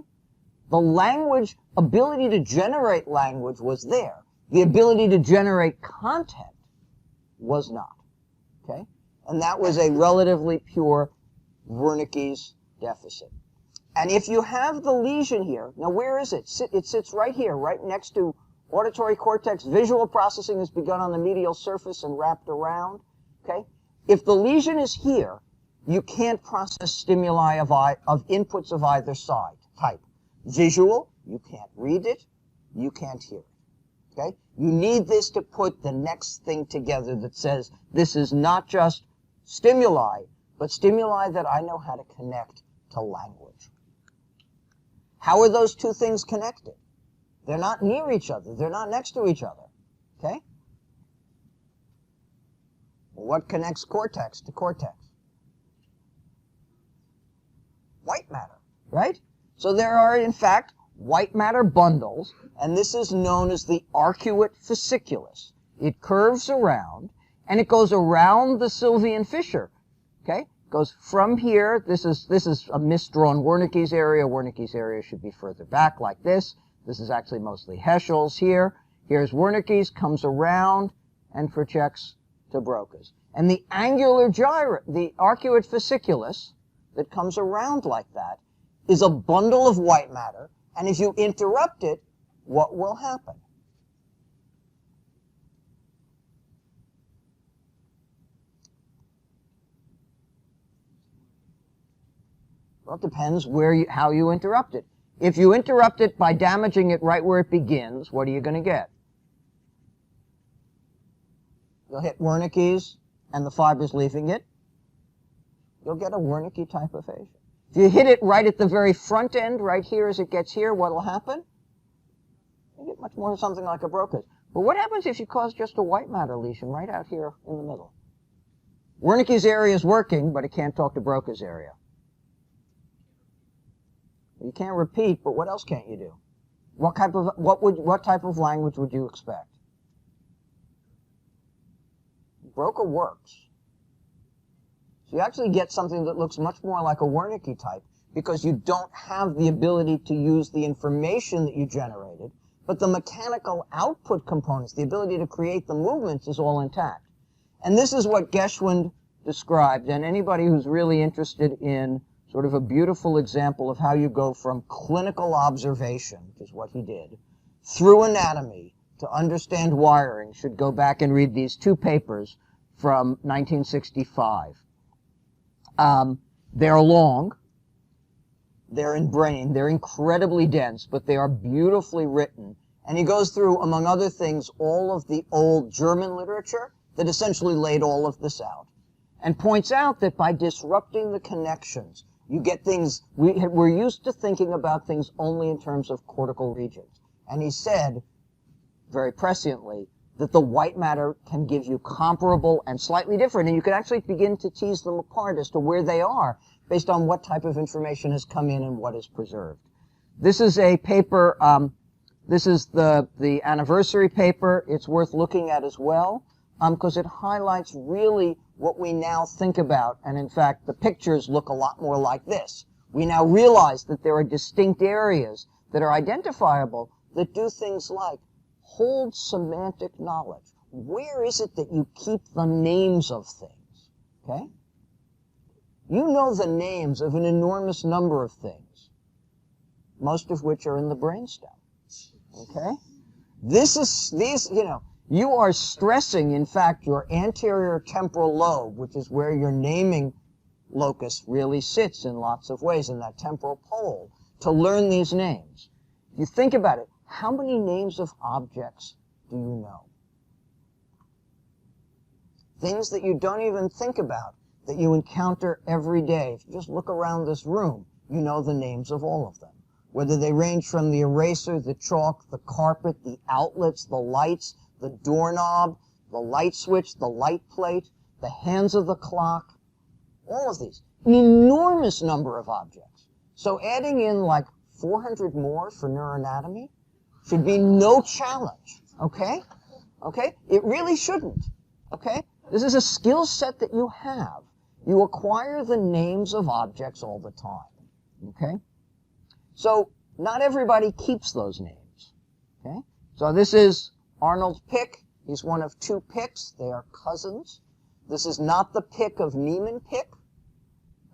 Speaker 1: The language, ability to generate language was there. The ability to generate content was not. Okay? And that was a relatively pure Wernicke's deficit. And if you have the lesion here, now where is it? It sits right here, right next to auditory cortex. Visual processing has begun on the medial surface and wrapped around. Okay? If the lesion is here, you can't process stimuli of inputs of either side type. Visual, you can't read it, you can't hear it. Okay? You need this to put the next thing together that says this is not just stimuli, but stimuli that I know how to connect to language. How are those two things connected? They're not near each other. They're not next to each other. Okay? Well, what connects cortex to cortex? White matter, right? So there are, in fact, white matter bundles, and this is known as the arcuate fasciculus. It curves around, and it goes around the Sylvian fissure. Okay? Goes from here. This is a misdrawn Wernicke's area. Wernicke's area should be further back like this. This is actually mostly Heschel's here. Here's Wernicke's, comes around, and projects to Broca's. And the angular gyrate, the arcuate fasciculus that comes around like that, is a bundle of white matter, and if you interrupt it, what will happen? Well, it depends how you interrupt it. If you interrupt it by damaging it right where it begins, what are you going to get? You'll hit Wernicke's and the fibers leaving it. You'll get a Wernicke type aphasia. If you hit it right at the very front end, right here as it gets here, what will happen? You get much more something like a Broca's. But what happens if you cause just a white matter lesion right out here in the middle? Wernicke's area is working, but it can't talk to Broca's area. You can't repeat, but what else can't you do? What type of language would you expect? Broca works. So you actually get something that looks much more like a Wernicke type because you don't have the ability to use the information that you generated, but the mechanical output components, the ability to create the movements, is all intact. And this is what Geschwind described, and anybody who's really interested in sort of a beautiful example of how you go from clinical observation, which is what he did, through anatomy to understand wiring should go back and read these two papers from 1965. They're long, they're in brain, they're incredibly dense, but they are beautifully written. And he goes through, among other things, all of the old German literature that essentially laid all of this out, and points out that by disrupting the connections, you get things, we're used to thinking about things only in terms of cortical regions. And he said, very presciently, that the white matter can give you comparable and slightly different, and you can actually begin to tease them apart as to where they are based on what type of information has come in and what is preserved. This is a paper, this is the anniversary paper. It's worth looking at as well, because it highlights really what we now think about, and in fact, the pictures look a lot more like this. We now realize that there are distinct areas that are identifiable that do things like hold semantic knowledge. Where is it that you keep the names of things? Okay? You know the names of an enormous number of things, most of which are in the brainstem. Okay? You are stressing, in fact, your anterior temporal lobe, which is where your naming locus really sits in lots of ways, in that temporal pole, to learn these names. If you think about it, how many names of objects do you know? Things that you don't even think about, that you encounter every day. If you just look around this room, you know the names of all of them. Whether they range from the eraser, the chalk, the carpet, the outlets, the lights, the doorknob, the light switch, the light plate, the hands of the clock, all of these. An enormous number of objects. So adding in like 400 more for neuroanatomy should be no challenge, okay? Okay? It really shouldn't, okay? This is a skill set that you have. You acquire the names of objects all the time, okay? So not everybody keeps those names, okay? So this is Arnold's pick. He's one of two picks. They are cousins. This is not the pick of Niemann Pick.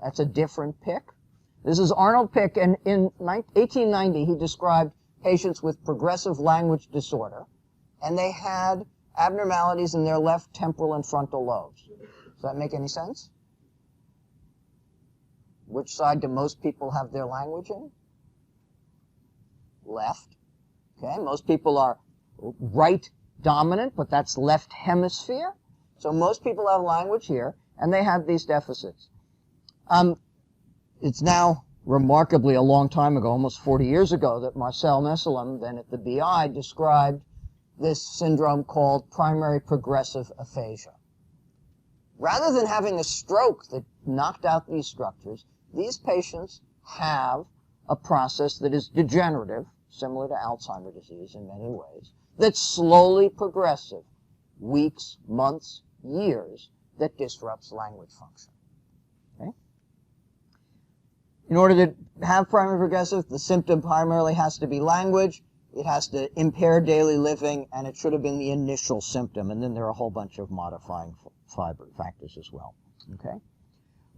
Speaker 1: That's a different pick. This is Arnold Pick, and in 1890 he described patients with progressive language disorder, and they had abnormalities in their left temporal and frontal lobes. Does that make any sense? Which side do most people have their language in? Left. Okay, most people are right dominant, but that's left hemisphere. So most people have language here, and they have these deficits. It's now remarkably a long time ago, almost 40 years ago, that Marcel Messelem, then at the BI, described this syndrome called primary progressive aphasia. Rather than having a stroke that knocked out these structures, these patients have a process that is degenerative, similar to Alzheimer's disease in many ways, that's slowly progressive, weeks, months, years, that disrupts language function. Okay? In order to have primary progressive, the symptom primarily has to be language, it has to impair daily living, and it should have been the initial symptom, and then there are a whole bunch of modifying factors as well. Okay?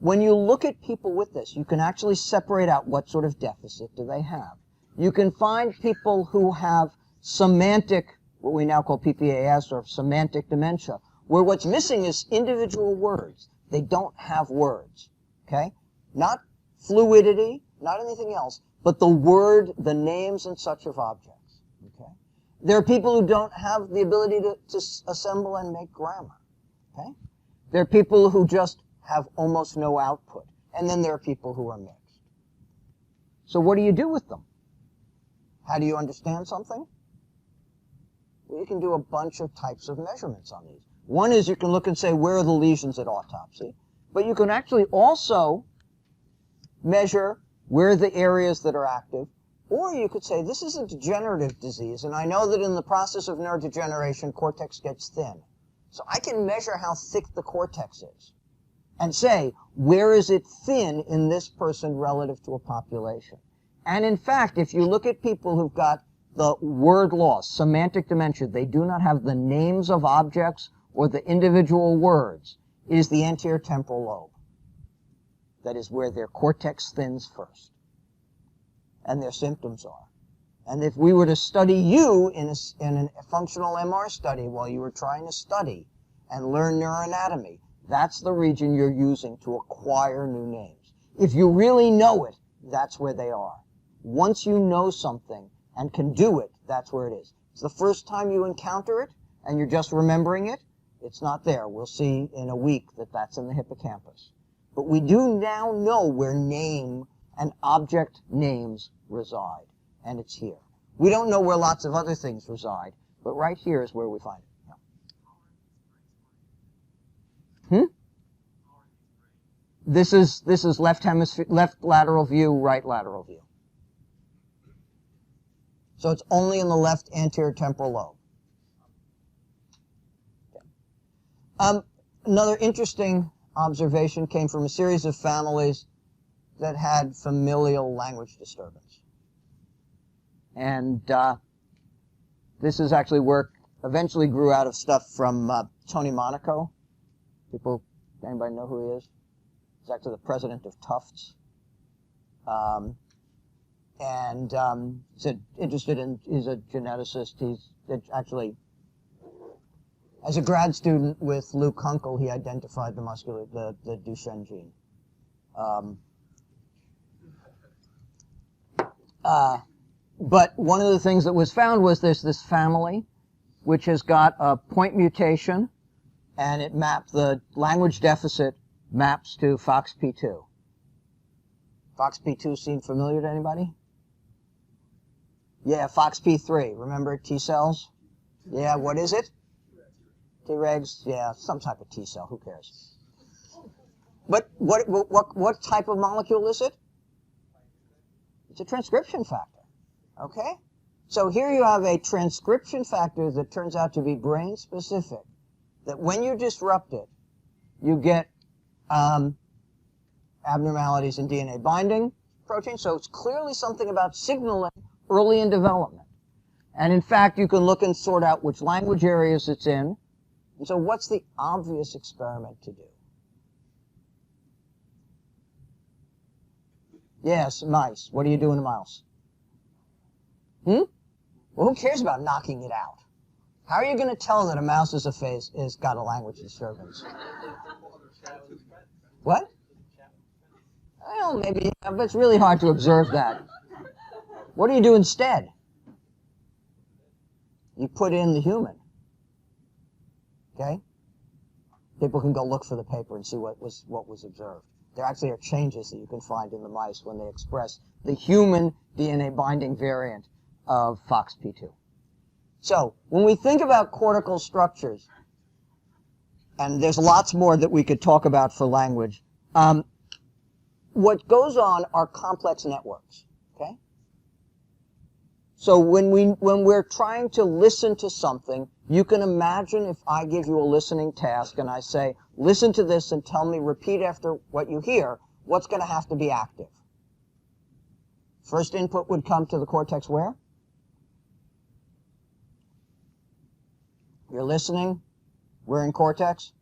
Speaker 1: When you look at people with this, you can actually separate out what sort of deficit do they have. You can find people who have semantic, what we now call PPAS, or semantic dementia, where what's missing is individual words. They don't have words, okay? Not fluidity, not anything else, but the word, the names and such of objects, okay? There are people who don't have the ability to assemble and make grammar, okay? There are people who just have almost no output, and then there are people who are mixed. So what do you do with them? How do you understand something? Well, you can do a bunch of types of measurements on these. One is you can look and say, where are the lesions at autopsy? But you can actually also measure where are the areas that are active. Or you could say, this is a degenerative disease, and I know that in the process of neurodegeneration, cortex gets thin. So I can measure how thick the cortex is and say, where is it thin in this person relative to a population? And in fact, if you look at people who've got the word loss, semantic dementia, they do not have the names of objects or the individual words, it is the anterior temporal lobe. That is where their cortex thins first. And their symptoms are. And if we were to study you in a functional MR study while you were trying to study and learn neuroanatomy, that's the region you're using to acquire new names. If you really know it, that's where they are. Once you know something and can do it, that's where it is. It's the first time you encounter it and you're just remembering it, it's not there. We'll see in a week that that's in the hippocampus. But we do now know where name and object names reside, and it's here. We don't know where lots of other things reside, but right here is where we find it. Yeah. This is left hemisphere, left lateral view, right lateral view. So it's only in the left anterior temporal lobe. Okay. Another interesting observation came from a series of families that had familial language disturbance. And This is actually work eventually grew out of stuff from Tony Monaco. Anybody know who he is? He's actually the president of Tufts. He's a geneticist. He's actually, as a grad student with Lou Kunkel, he identified the Duchenne gene. But one of the things that was found was there's this family which has got a point mutation, and it mapped the language deficit maps to FOXP2. FOXP2 seem familiar to anybody? Yeah, FOXP3. Remember T cells? Yeah, what is it? Tregs? Yeah, some type of T cell. Who cares? But what type of molecule is it? It's a transcription factor. Okay? So here you have a transcription factor that turns out to be brain specific. That when you disrupt it, you get abnormalities in DNA binding protein. So it's clearly something about signaling early in development. And in fact, you can look and sort out which language areas it's in. And so what's the obvious experiment to do? Yes, mice. What do you do in a mouse? Well, who cares about knocking it out? How are you going to tell that a mouse is got a language disturbance? What? Well, maybe, but it's really hard to observe that. What do you do instead? You put in the human. Okay? People can go look for the paper and see what was observed. There actually are changes that you can find in the mice when they express the human DNA binding variant of FOXP2. So, when we think about cortical structures, and there's lots more that we could talk about for language, what goes on are complex networks, okay? So when we're trying to listen to something, you can imagine if I give you a listening task and I say, listen to this and tell me, repeat after what you hear, what's going to have to be active? First input would come to the cortex where? You're listening. We're in cortex.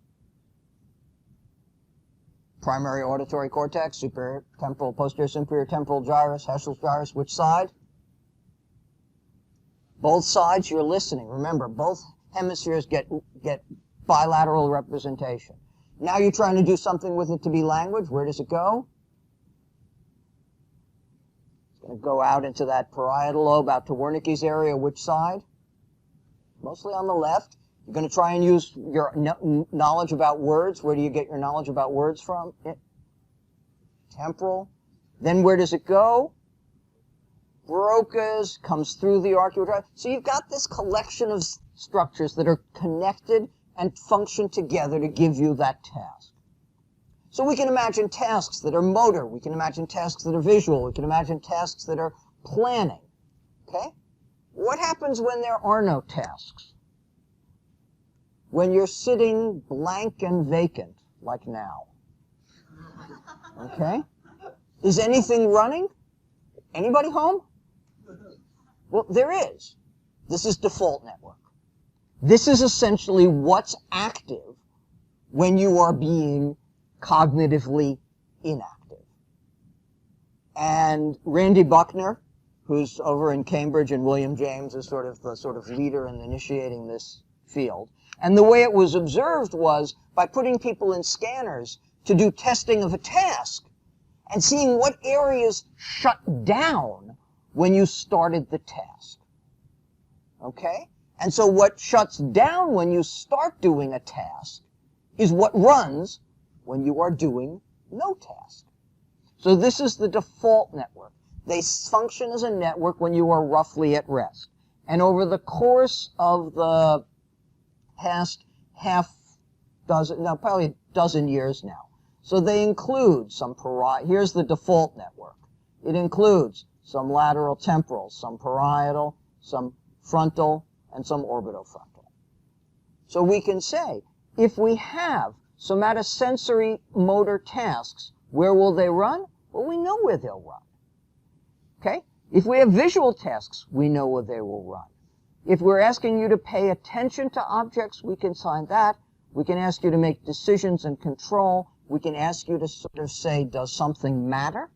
Speaker 1: Primary auditory cortex, superior temporal, posterior superior temporal gyrus, Heschel's gyrus. Which side? Both sides you're listening. Remember, both hemispheres get bilateral representation. Now you're trying to do something with it to be language. Where does it go? It's going to go out into that parietal lobe, out to Wernicke's area. Which side? Mostly on the left. You're going to try and use your knowledge about words. Where do you get your knowledge about words from? Temporal. Then where does it go? Broca's, comes through the arcuate. So you've got this collection of structures that are connected and function together to give you that task. So we can imagine tasks that are motor. We can imagine tasks that are visual. We can imagine tasks that are planning. Okay? What happens when there are no tasks? When you're sitting blank and vacant, like now. Okay? Is anything running? Anybody home? Well, there is. This is default network. This is essentially what's active when you are being cognitively inactive. And Randy Buckner, who's over in Cambridge, and William James is the sort of leader in initiating this field. And the way it was observed was by putting people in scanners to do testing of a task and seeing what areas shut down when you started the task. Okay? And so what shuts down when you start doing a task is what runs when you are doing no task. So this is the default network. They function as a network when you are roughly at rest. And over the course of the past probably a dozen years now. So they include some here's the default network. It includes some lateral temporal, some parietal, some frontal, and some orbitofrontal. So we can say, if we have somatosensory motor tasks, where will they run? Well, we know where they'll run. Okay? If we have visual tasks, we know where they will run. If we're asking you to pay attention to objects, we can sign that. We can ask you to make decisions and control. We can ask you to sort of say, does something matter?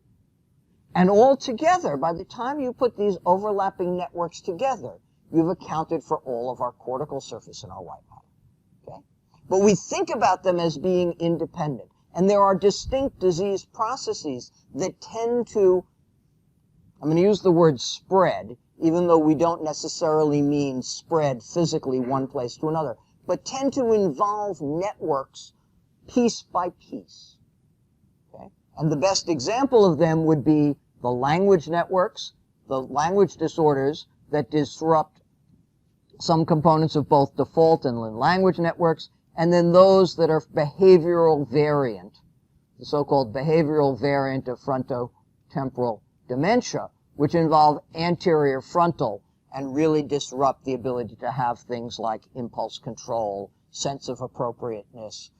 Speaker 1: And all together, by the time you put these overlapping networks together, you've accounted for all of our cortical surface in our white matter. Okay? But we think about them as being independent. And there are distinct disease processes that tend to, I'm going to use the word spread, even though we don't necessarily mean spread physically one place to another, but tend to involve networks piece by piece. Okay? And the best example of them would be the language networks, the language disorders that disrupt some components of both default and language networks, and then those that are behavioral variant, the so-called behavioral variant of frontotemporal dementia, which involve anterior frontal and really disrupt the ability to have things like impulse control, sense of appropriateness.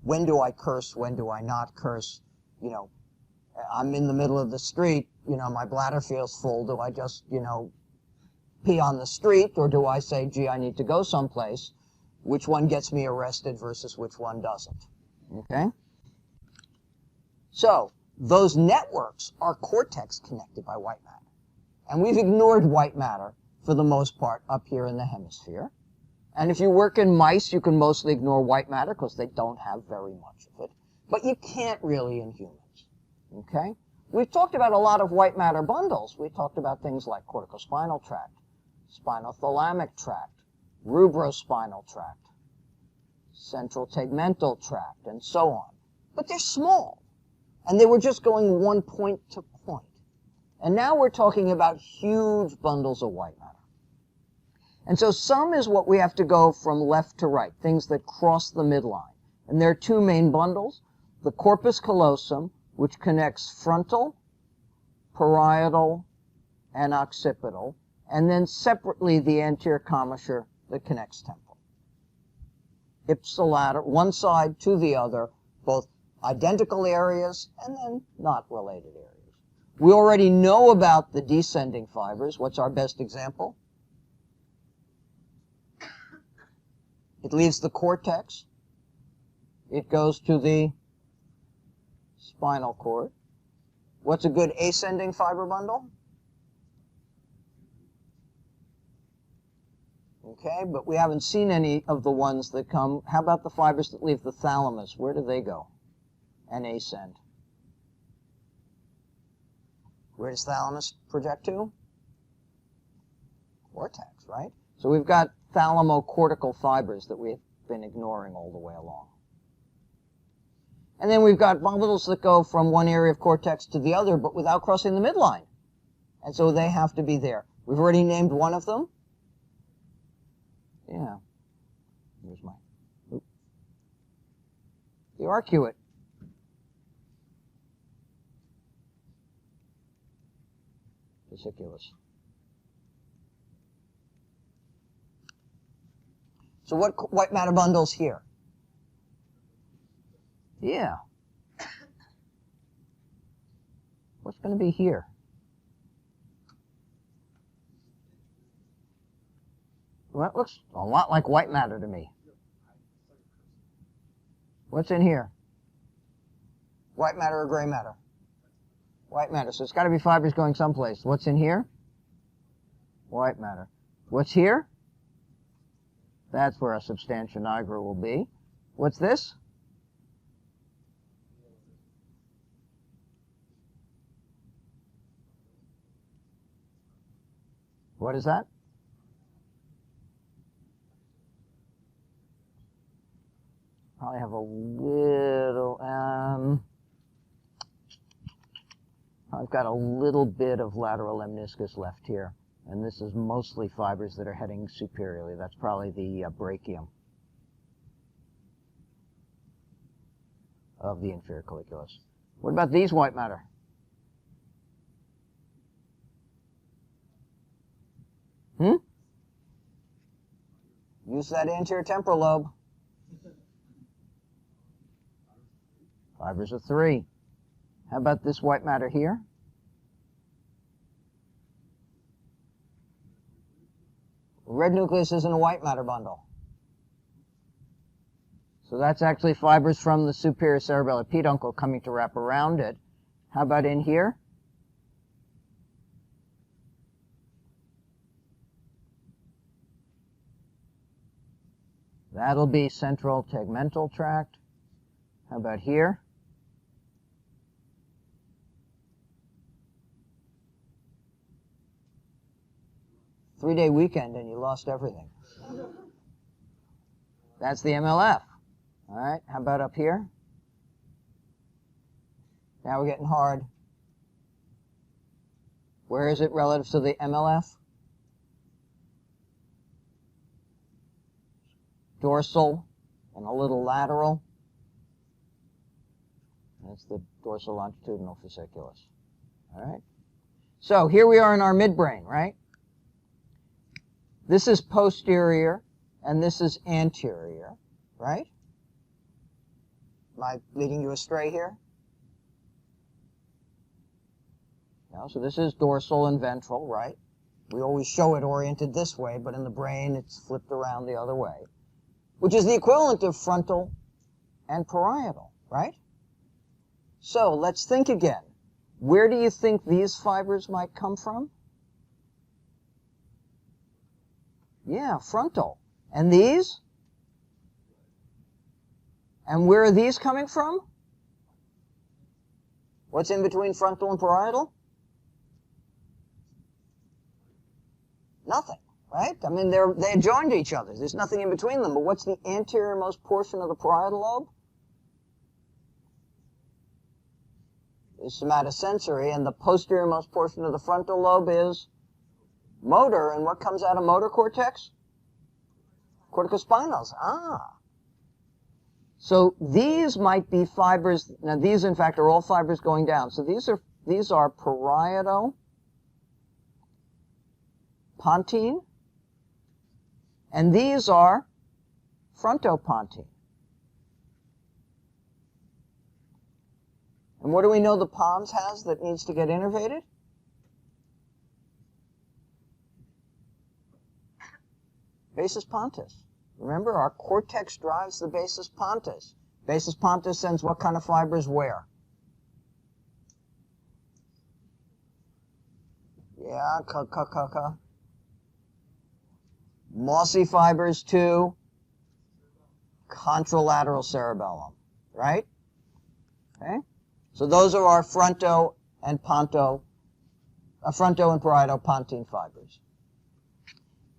Speaker 1: When do I curse? When do I not curse? You know, I'm in the middle of the street, you know, my bladder feels full. Do I just, you know, pee on the street, or do I say, gee, I need to go someplace? Which one gets me arrested versus which one doesn't? Okay? So, those networks are cortex connected by white matter. And we've ignored white matter, for the most part, up here in the hemisphere. And if you work in mice, you can mostly ignore white matter because they don't have very much of it. But you can't really in humans. Okay? We've talked about a lot of white matter bundles. We talked about things like corticospinal tract, spinothalamic tract, rubrospinal tract, central tegmental tract, and so on. But they're small. And they were just going one point to point. And now we're talking about huge bundles of white matter. And so some is what we have to go from left to right, things that cross the midline. And there are two main bundles, the corpus callosum, which connects frontal, parietal, and occipital, and then separately the anterior commissure that connects temporal. Ipsilateral, one side to the other, both identical areas and then not related areas. We already know about the descending fibers. What's our best example? It leaves the cortex. It goes to the spinal cord. What's a good ascending fiber bundle? Okay, but we haven't seen any of the ones that come. How about the fibers that leave the thalamus? Where do they go and ascend? Where does thalamus project to? Cortex, right? So we've got thalamocortical fibers that we've been ignoring all the way along. And then we've got bundles that go from one area of cortex to the other, but without crossing the midline. And so they have to be there. We've already named one of them. Yeah. Here's my... Oop. The arcuate. Vesiculus. So what white matter bundles here? Yeah. What's going to be here? Well, it looks a lot like white matter to me. What's in here? White matter or gray matter? White matter. So it's got to be fibers going someplace. What's in here? White matter. What's here? That's where a substantia nigra will be. What's this? What is that? Probably have a little, I've got a little bit of lateral lemniscus left here. And this is mostly fibers that are heading superiorly. That's probably the brachium of the inferior colliculus. What about these white matter? Use that anterior temporal lobe. Fibers of 3. How about this white matter here? Red nucleus isn't a white matter bundle. So that's actually fibers from the superior cerebellar peduncle coming to wrap around it. How about in here? That'll be central tegmental tract. How about here? Three-day weekend and you lost everything. That's the MLF. All right, how about up here? Now we're getting hard. Where is it relative to the MLF? Dorsal and a little lateral. That's the dorsal longitudinal fasciculus. All right. So here we are in our midbrain, right? This is posterior and this is anterior, right? Am I leading you astray here? No, so this is dorsal and ventral, right? We always show it oriented this way, but in the brain it's flipped around the other way, which is the equivalent of frontal and parietal, right? So let's think again. Where do you think these fibers might come from? Yeah, frontal. And these? And where are these coming from? What's in between frontal and parietal? Nothing, right? I mean, they adjoin each other. There's nothing in between them. But what's the anterior-most portion of the parietal lobe? Is somatosensory, and the posterior-most portion of the frontal lobe is motor. And what comes out of motor cortex? Corticospinals. Ah. So these might be fibers. Now these, in fact, are all fibers going down. So these are parieto-pontine, and these are frontopontine. And what do we know the pons has that needs to get innervated? Basis pontis. Remember, our cortex drives the basis pontis. Basis pontis sends what kind of fibers where? Yeah, mossy fibers to contralateral cerebellum, right? Okay. So those are our fronto and parieto-pontine fibers.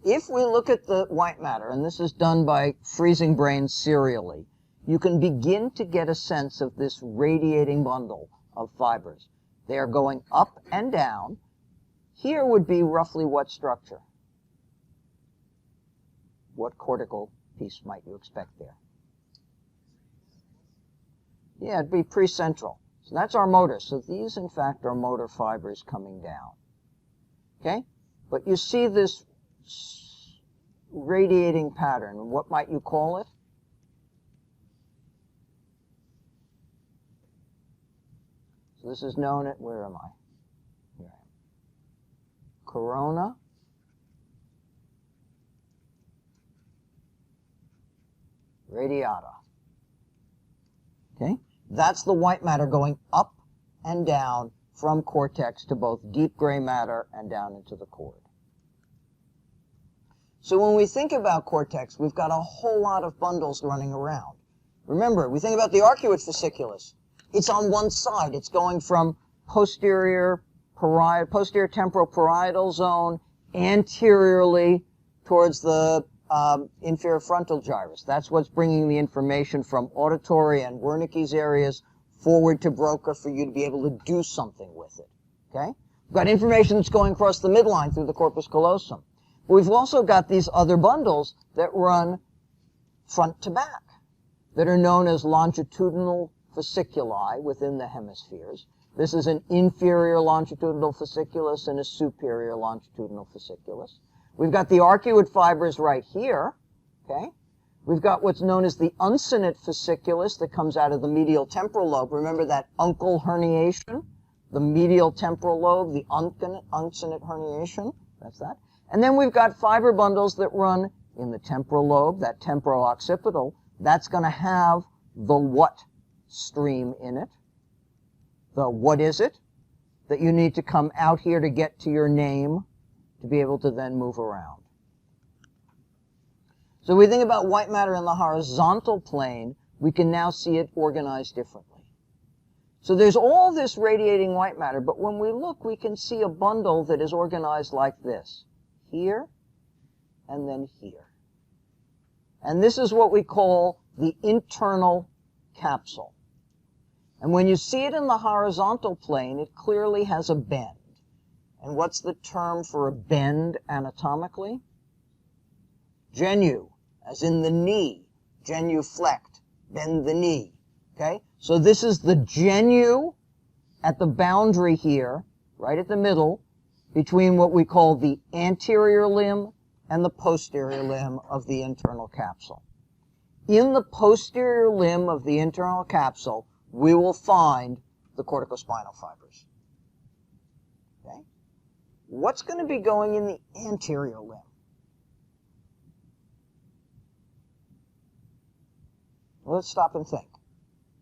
Speaker 1: If we look at the white matter, and this is done by freezing brains serially, you can begin to get a sense of this radiating bundle of fibers. They are going up and down. Here would be roughly what structure? What cortical piece might you expect there? Yeah, it'd be precentral. So that's our motor. So these, in fact, are motor fibers coming down. Okay? But you see this radiating pattern. What might you call it? So this is known at, where am I? Here I am. Corona radiata. Okay? That's the white matter going up and down from cortex to both deep gray matter and down into the cord. So when we think about cortex, we've got a whole lot of bundles running around. Remember, we think about the arcuate fasciculus. It's on one side. It's going from posterior temporoparietal zone anteriorly towards the inferior frontal gyrus. That's what's bringing the information from auditory and Wernicke's areas forward to Broca for you to be able to do something with it. Okay? We've got information that's going across the midline through the corpus callosum. But we've also got these other bundles that run front to back that are known as longitudinal fasciculi within the hemispheres. This is an inferior longitudinal fasciculus and a superior longitudinal fasciculus. We've got the arcuate fibers right here, okay? We've got what's known as the uncinate fasciculus that comes out of the medial temporal lobe. Remember that uncal herniation? The medial temporal lobe, the uncinate herniation, that's that. And then we've got fiber bundles that run in the temporal lobe, that temporo-occipital. That's going to have the what stream in it. The what is it? That you need to come out here to get to your name to be able to then move around. So we think about white matter in the horizontal plane, we can now see it organized differently. So there's all this radiating white matter, but when we look, we can see a bundle that is organized like this. Here, and then here. And this is what we call the internal capsule. And when you see it in the horizontal plane, it clearly has a bend. And what's the term for a bend anatomically? Genu, as in the knee. Genuflect, bend the knee. Okay? So this is the genu at the boundary here, right at the middle, between what we call the anterior limb and the posterior limb of the internal capsule. In the posterior limb of the internal capsule, we will find the corticospinal fibers. Okay? What's going to be going in the anterior limb? Well, let's stop and think.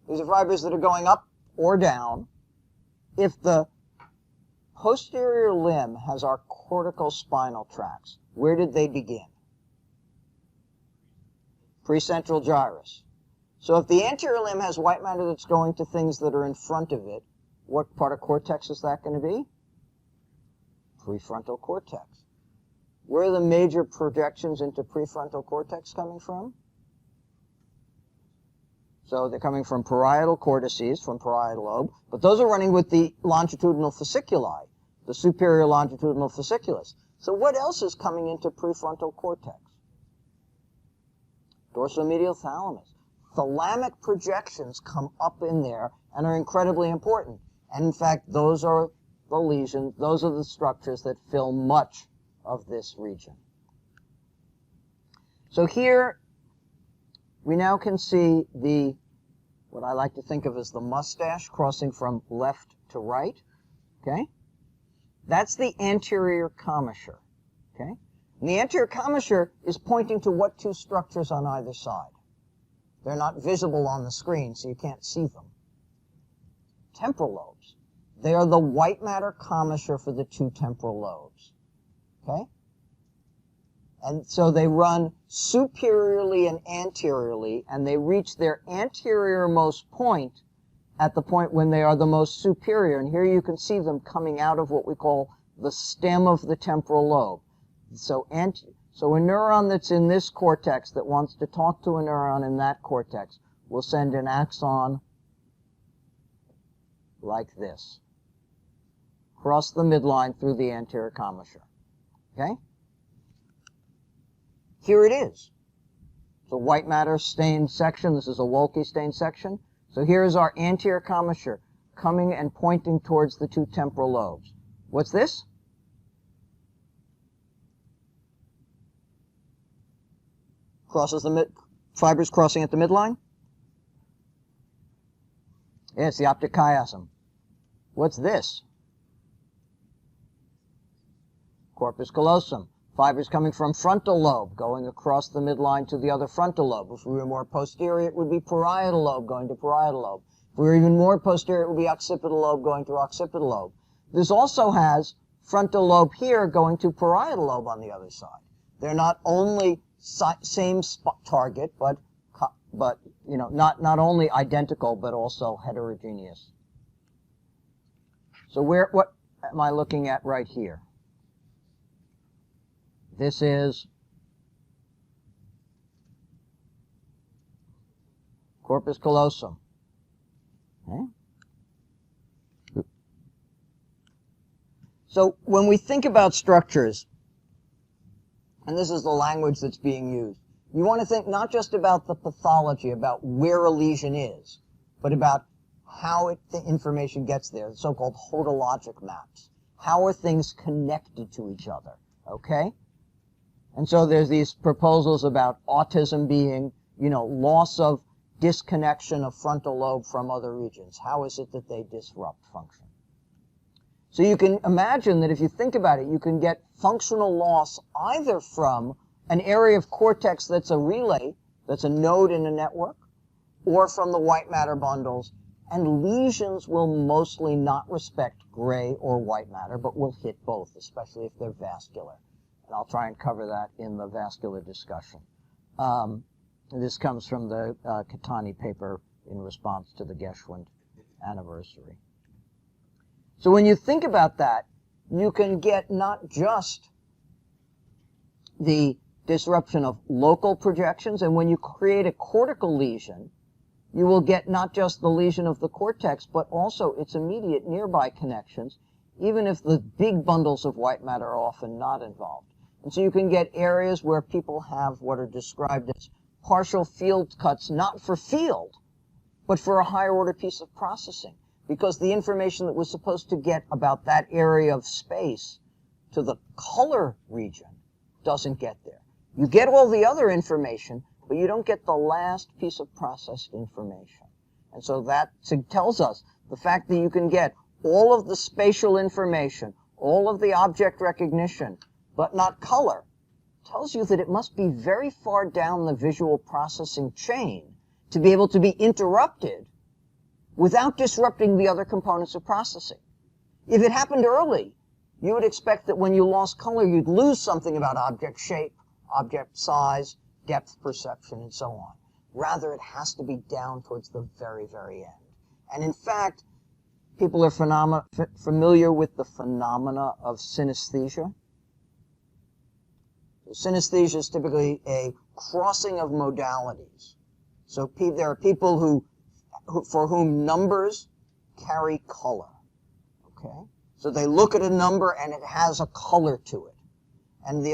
Speaker 1: These are fibers that are going up or down. If the posterior limb has our corticospinal tracts, where did they begin? Precentral gyrus. So if the anterior limb has white matter that's going to things that are in front of it, what part of cortex is that going to be? Prefrontal cortex. Where are the major projections into prefrontal cortex coming from? So they're coming from parietal cortices, from parietal lobe, but those are running with the longitudinal fasciculi, the superior longitudinal fasciculus. So what else is coming into prefrontal cortex? Dorsomedial thalamus. Thalamic projections come up in there and are incredibly important. And in fact, those are the lesions, those are the structures that fill much of this region. So here, we now can see what I like to think of as the mustache crossing from left to right, okay? That's the anterior commissure, okay? And the anterior commissure is pointing to what two structures on either side? They're not visible on the screen, so you can't see them. Temporal lobes. They are the white matter commissure for the two temporal lobes, okay? And so they run superiorly and anteriorly, and they reach their anterior-most point at the point when they are the most superior. And here you can see them coming out of what we call the stem of the temporal lobe. So a neuron that's in this cortex that wants to talk to a neuron in that cortex will send an axon like this, across the midline through the anterior commissure. Okay? Here it is. It's a white matter stained section. This is a Wolke stained section. So here is our anterior commissure coming and pointing towards the two temporal lobes. What's this? Crosses the fibers crossing at the midline? Yeah, it's the optic chiasm. What's this? Corpus callosum. Fibers coming from frontal lobe, going across the midline to the other frontal lobe. If we were more posterior, it would be parietal lobe going to parietal lobe. If we were even more posterior, it would be occipital lobe going to occipital lobe. This also has frontal lobe here going to parietal lobe on the other side. They're not only same target, but you know, not only identical, but also heterogeneous. So what am I looking at right here? This is corpus callosum. Okay. So when we think about structures, and this is the language that's being used, you want to think not just about the pathology, about where a lesion is, but about how the information gets there, the so-called hodologic maps. How are things connected to each other, okay? And so there's these proposals about autism being, you know, loss of disconnection of frontal lobe from other regions. How is it that they disrupt function? So you can imagine that if you think about it, you can get functional loss either from an area of cortex that's a relay, that's a node in a network, or from the white matter bundles. And lesions will mostly not respect gray or white matter, but will hit both, especially if they're vascular. And I'll try and cover that in the vascular discussion. This comes from the Catani paper in response to the Geschwind anniversary. So when you think about that, you can get not just the disruption of local projections, and when you create a cortical lesion, you will get not just the lesion of the cortex, but also its immediate nearby connections, even if the big bundles of white matter are often not involved. And so you can get areas where people have what are described as partial field cuts, not for field, but for a higher order piece of processing, because the information that was supposed to get about that area of space to the color region doesn't get there. You get all the other information, but you don't get the last piece of processed information. And so that tells us the fact that you can get all of the spatial information, all of the object recognition, but not color, tells you that it must be very far down the visual processing chain to be able to be interrupted without disrupting the other components of processing. If it happened early, you would expect that when you lost color, you'd lose something about object shape, object size, depth perception, and so on. Rather, it has to be down towards the very, very end. And in fact, people are familiar with the phenomena of synesthesia. Synesthesia is typically a crossing of modalities. So there are people for whom numbers carry color. Okay? So they look at a number and it has a color to it. And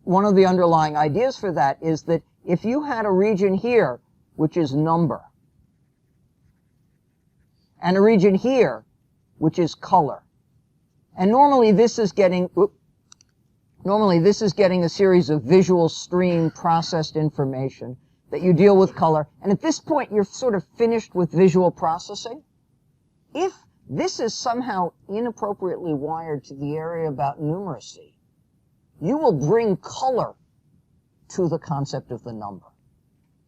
Speaker 1: one of the underlying ideas for that is that if you had a region here, which is number, and a region here, which is color, and normally this is getting a series of visual stream processed information that you deal with color, and at this point you're sort of finished with visual processing. If this is somehow inappropriately wired to the area about numeracy, you will bring color to the concept of the number.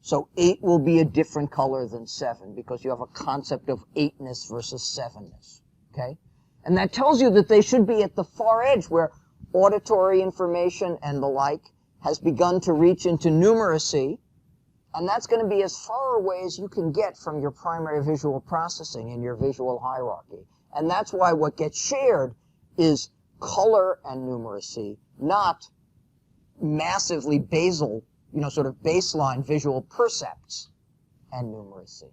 Speaker 1: So 8 will be a different color than 7 because you have a concept of 8-ness versus 7-ness. Okay? And that tells you that they should be at the far edge where auditory information and the like has begun to reach into numeracy, and that's going to be as far away as you can get from your primary visual processing in your visual hierarchy. And that's why what gets shared is color and numeracy, not massively basal, sort of baseline visual percepts and numeracy.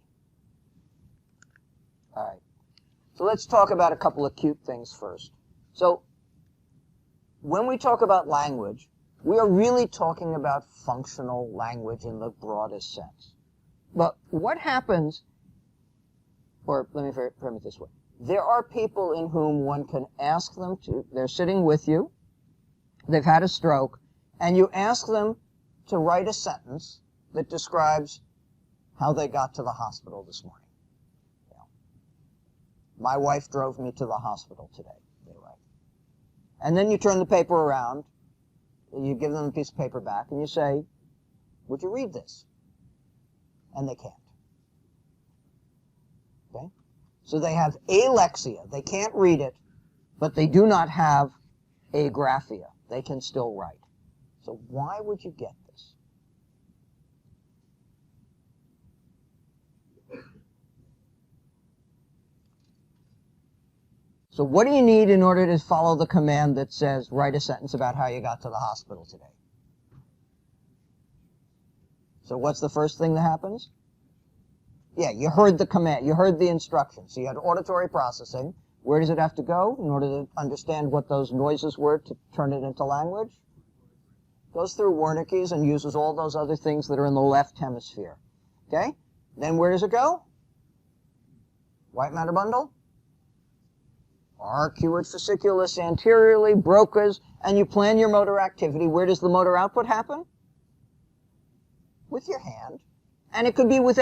Speaker 1: All right. So let's talk about a couple of cute things first. So when we talk about language, we are really talking about functional language in the broadest sense. But what happens, or let me frame it this way. There are people in whom one can ask them they're sitting with you, they've had a stroke, and you ask them to write a sentence that describes how they got to the hospital this morning. My wife drove me to the hospital today, they write. And then you turn the paper around, and you give them a piece of paper back, and you say, would you read this? And they can't. Okay? So they have alexia. They can't read it, but they do not have agraphia. They can still write. So why would you get this? So what do you need in order to follow the command that says, write a sentence about how you got to the hospital today? So what's the first thing that happens? Yeah, you heard the command, you heard the instruction. So you had auditory processing. Where does it have to go in order to understand what those noises were to turn it into language? Goes through Wernicke's and uses all those other things that are in the left hemisphere. Okay? Then where does it go? White matter bundle? Arcuate fasciculus anteriorly, Broca's, and you plan your motor activity. Where does the motor output happen? With your hand. And it could be with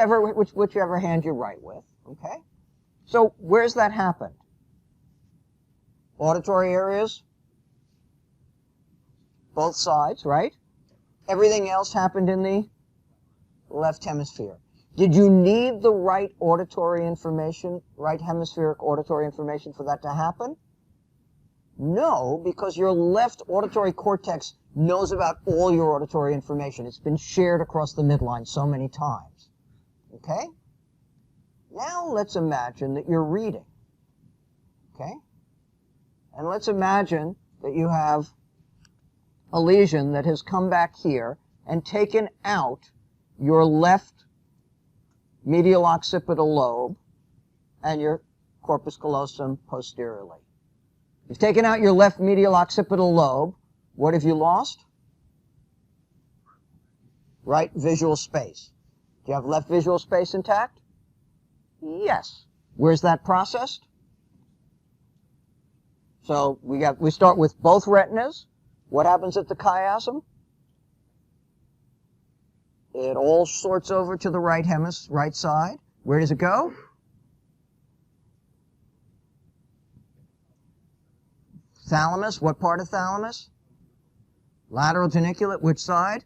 Speaker 1: whichever hand you write with. Okay? So where's that happen? Auditory areas? Both sides, right? Everything else happened in the left hemisphere. Did you need the right auditory information, right hemispheric auditory information for that to happen? No, because your left auditory cortex knows about all your auditory information. It's been shared across the midline so many times. Okay? Now let's imagine that you're reading. Okay? And let's imagine that you have a lesion that has come back here and taken out your left medial occipital lobe and your corpus callosum posteriorly. You've taken out your left medial occipital lobe. What have you lost? Right visual space. Do you have left visual space intact? Yes. Where's that processed? So we start with both retinas. What happens at the chiasm? It all sorts over to the right side. Where does it go? Thalamus. What part of thalamus? Lateral geniculate. Which side?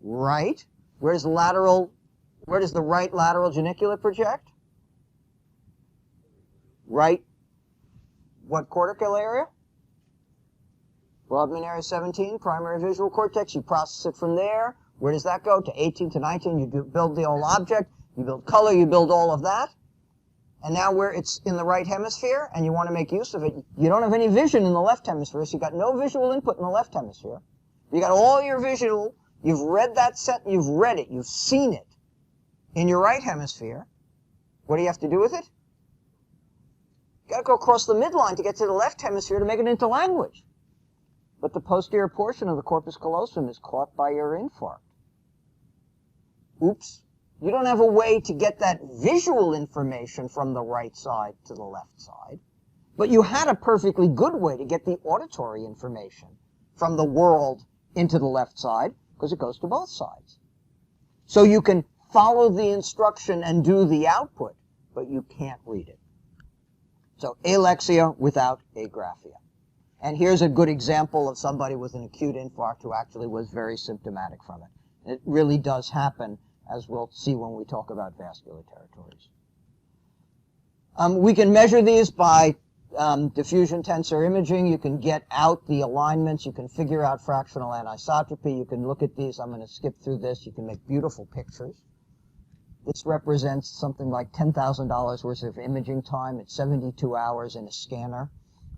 Speaker 1: Right. Where does the right lateral geniculate project? Right. What cortical area? Broadman area 17, primary visual cortex. You process it from there. Where does that go? To 18 to 19. You build the whole object. You build color. You build all of that. And now where it's in the right hemisphere and you want to make use of it, you don't have any vision in the left hemisphere, so you've got no visual input in the left hemisphere. You got all your visual. You've read that sentence. You've read it. You've seen it in your right hemisphere. What do you have to do with it? You got to go across the midline to get to the left hemisphere to make it into language. But the posterior portion of the corpus callosum is caught by your infarct. Oops. You don't have a way to get that visual information from the right side to the left side, but you had a perfectly good way to get the auditory information from the world into the left side, because it goes to both sides. So you can follow the instruction and do the output, but you can't read it. So alexia without agraphia. And here's a good example of somebody with an acute infarct who actually was very symptomatic from it. It really does happen, as we'll see when we talk about vascular territories. We can measure these by diffusion tensor imaging. You can get out the alignments. You can figure out fractional anisotropy. You can look at these. I'm going to skip through this. You can make beautiful pictures. This represents something like $10,000 worth of imaging time. It's 72 hours in a scanner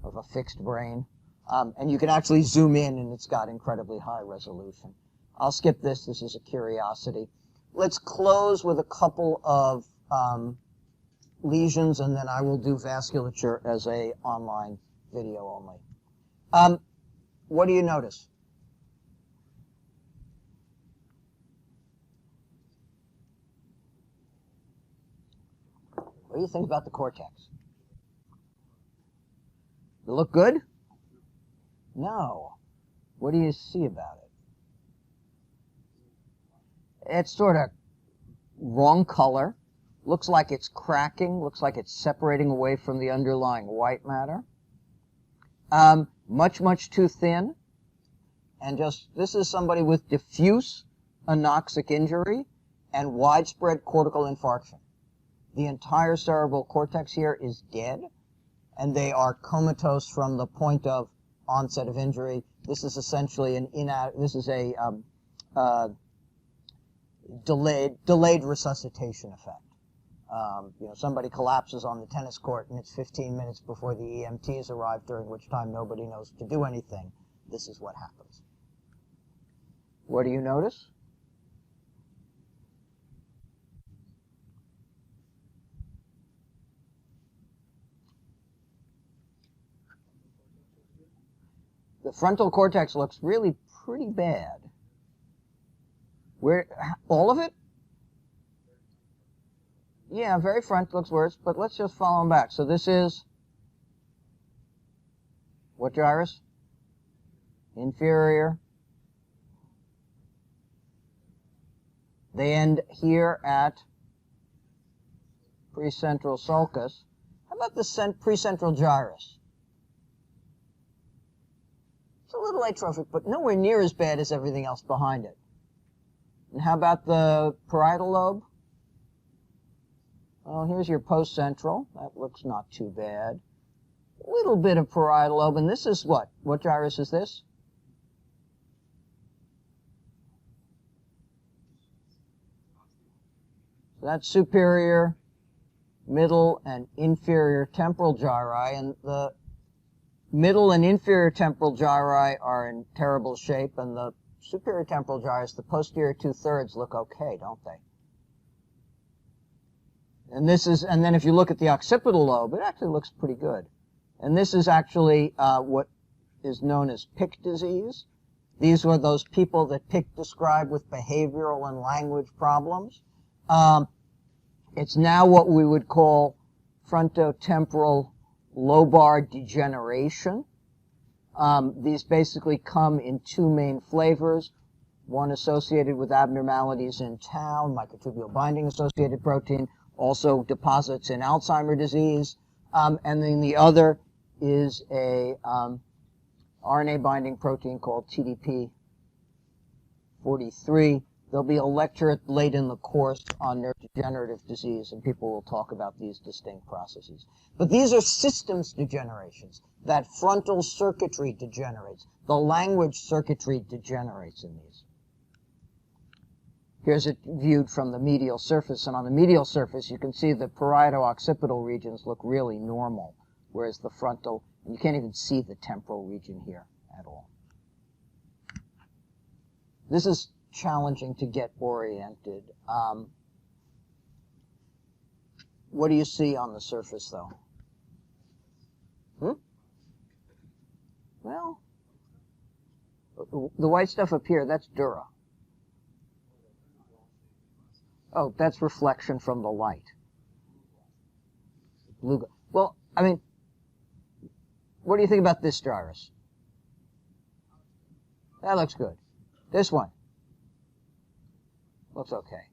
Speaker 1: of a fixed brain. And you can actually zoom in, and it's got incredibly high resolution. I'll skip this. This is a curiosity. Let's close with a couple of lesions, and then I will do vasculature as a online video only. What do you notice? What do you think about the cortex? Does it look good? No. What do you see about it? It's sort of wrong color. Looks like it's cracking. Looks like it's separating away from the underlying white matter. Much too thin. And this is somebody with diffuse anoxic injury and widespread cortical infarction. The entire cerebral cortex here is dead, and they are comatose from the point of onset of injury. This is essentially delayed resuscitation effect. Somebody collapses on the tennis court and it's 15 minutes before the EMTs arrive, during which time nobody knows to do anything. This is what happens. What do you notice? The frontal cortex looks really pretty bad. Where, all of it? Yeah, very front looks worse, but let's just follow them back. So this is, what gyrus? Inferior. They end here at precentral sulcus. How about the precentral gyrus? It's a little atrophic, but nowhere near as bad as everything else behind it. And how about the parietal lobe? Well, here's your postcentral. That looks not too bad. A little bit of parietal lobe, and this is what? What gyrus is this? So that's superior, middle, and inferior temporal gyri, and the middle and inferior temporal gyri are in terrible shape, and the superior temporal gyrus, the posterior 2/3, look okay, don't they? And this is, and then if you look at the occipital lobe, it actually looks pretty good. And this is actually what is known as Pick disease. These were those people that Pick described with behavioral and language problems. It's now what we would call frontotemporal lobar degeneration. These basically come in two main flavors, one associated with abnormalities in tau, microtubule binding associated protein, also deposits in Alzheimer's disease, and then the other is a RNA binding protein called TDP43. There'll be a lecture late in the course on neurodegenerative disease, and people will talk about these distinct processes. But these are systems degenerations. That frontal circuitry degenerates. The language circuitry degenerates in these. Here's it viewed from the medial surface, and on the medial surface you can see the parieto-occipital regions look really normal, whereas the frontal, you can't even see the temporal region here at all. This is challenging to get oriented. What do you see on the surface, though? Well, the white stuff up here, that's dura. Oh, that's reflection from the light. Blue. Well, I mean, what do you think about this gyrus? That looks good. This one looks okay.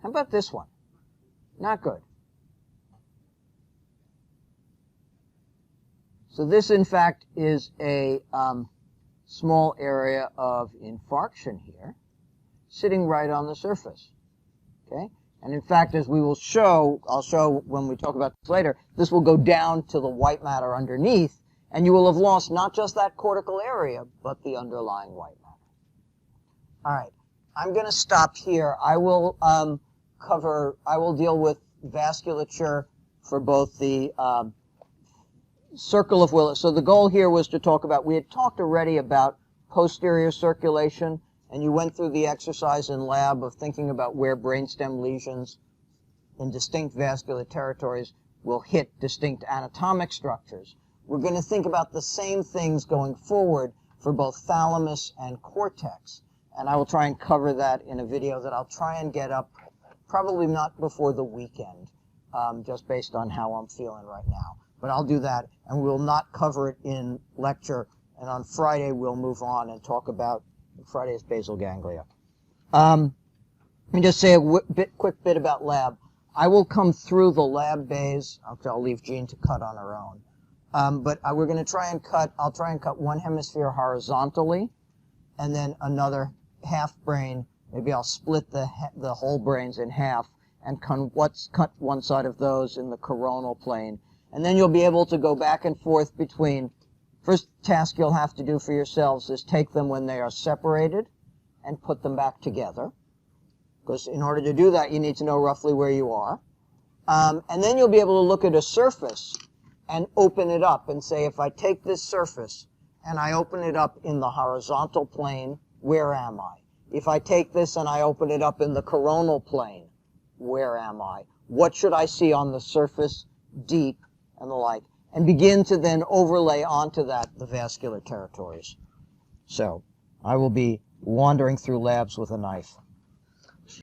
Speaker 1: How about this one? Not good. So this, in fact, is a small area of infarction here, sitting right on the surface. Okay? And in fact, as we will show, I'll show when we talk about this later, this will go down to the white matter underneath, and you will have lost not just that cortical area, but the underlying white matter. All right. I'm going to stop here. I will deal with vasculature for both the circle of Willis. So the goal here was to talk about, we had talked already about posterior circulation, and you went through the exercise in lab of thinking about where brainstem lesions in distinct vascular territories will hit distinct anatomic structures. We're going to think about the same things going forward for both thalamus and cortex. And I will try and cover that in a video that I'll try and get up probably not before the weekend, just based on how I'm feeling right now. But I'll do that, and we'll not cover it in lecture. And on Friday, we'll move on and talk about, Friday's basal ganglia. Let me just say a quick bit about lab. I will come through the lab bays. I'll leave Jean to cut on her own. But we're going to try and I'll try and cut one hemisphere horizontally, and then another half brain. Maybe I'll split the whole brains in half and cut one side of those in the coronal plane. And then you'll be able to go back and forth between, first task you'll have to do for yourselves is take them when they are separated and put them back together. Because in order to do that, you need to know roughly where you are. And then you'll be able to look at a surface and open it up and say, if I take this surface and I open it up in the horizontal plane, where am I? If I take this and I open it up in the coronal plane, where am I? What should I see on the surface, deep, and the like? And begin to then overlay onto that the vascular territories. So I will be wandering through labs with a knife.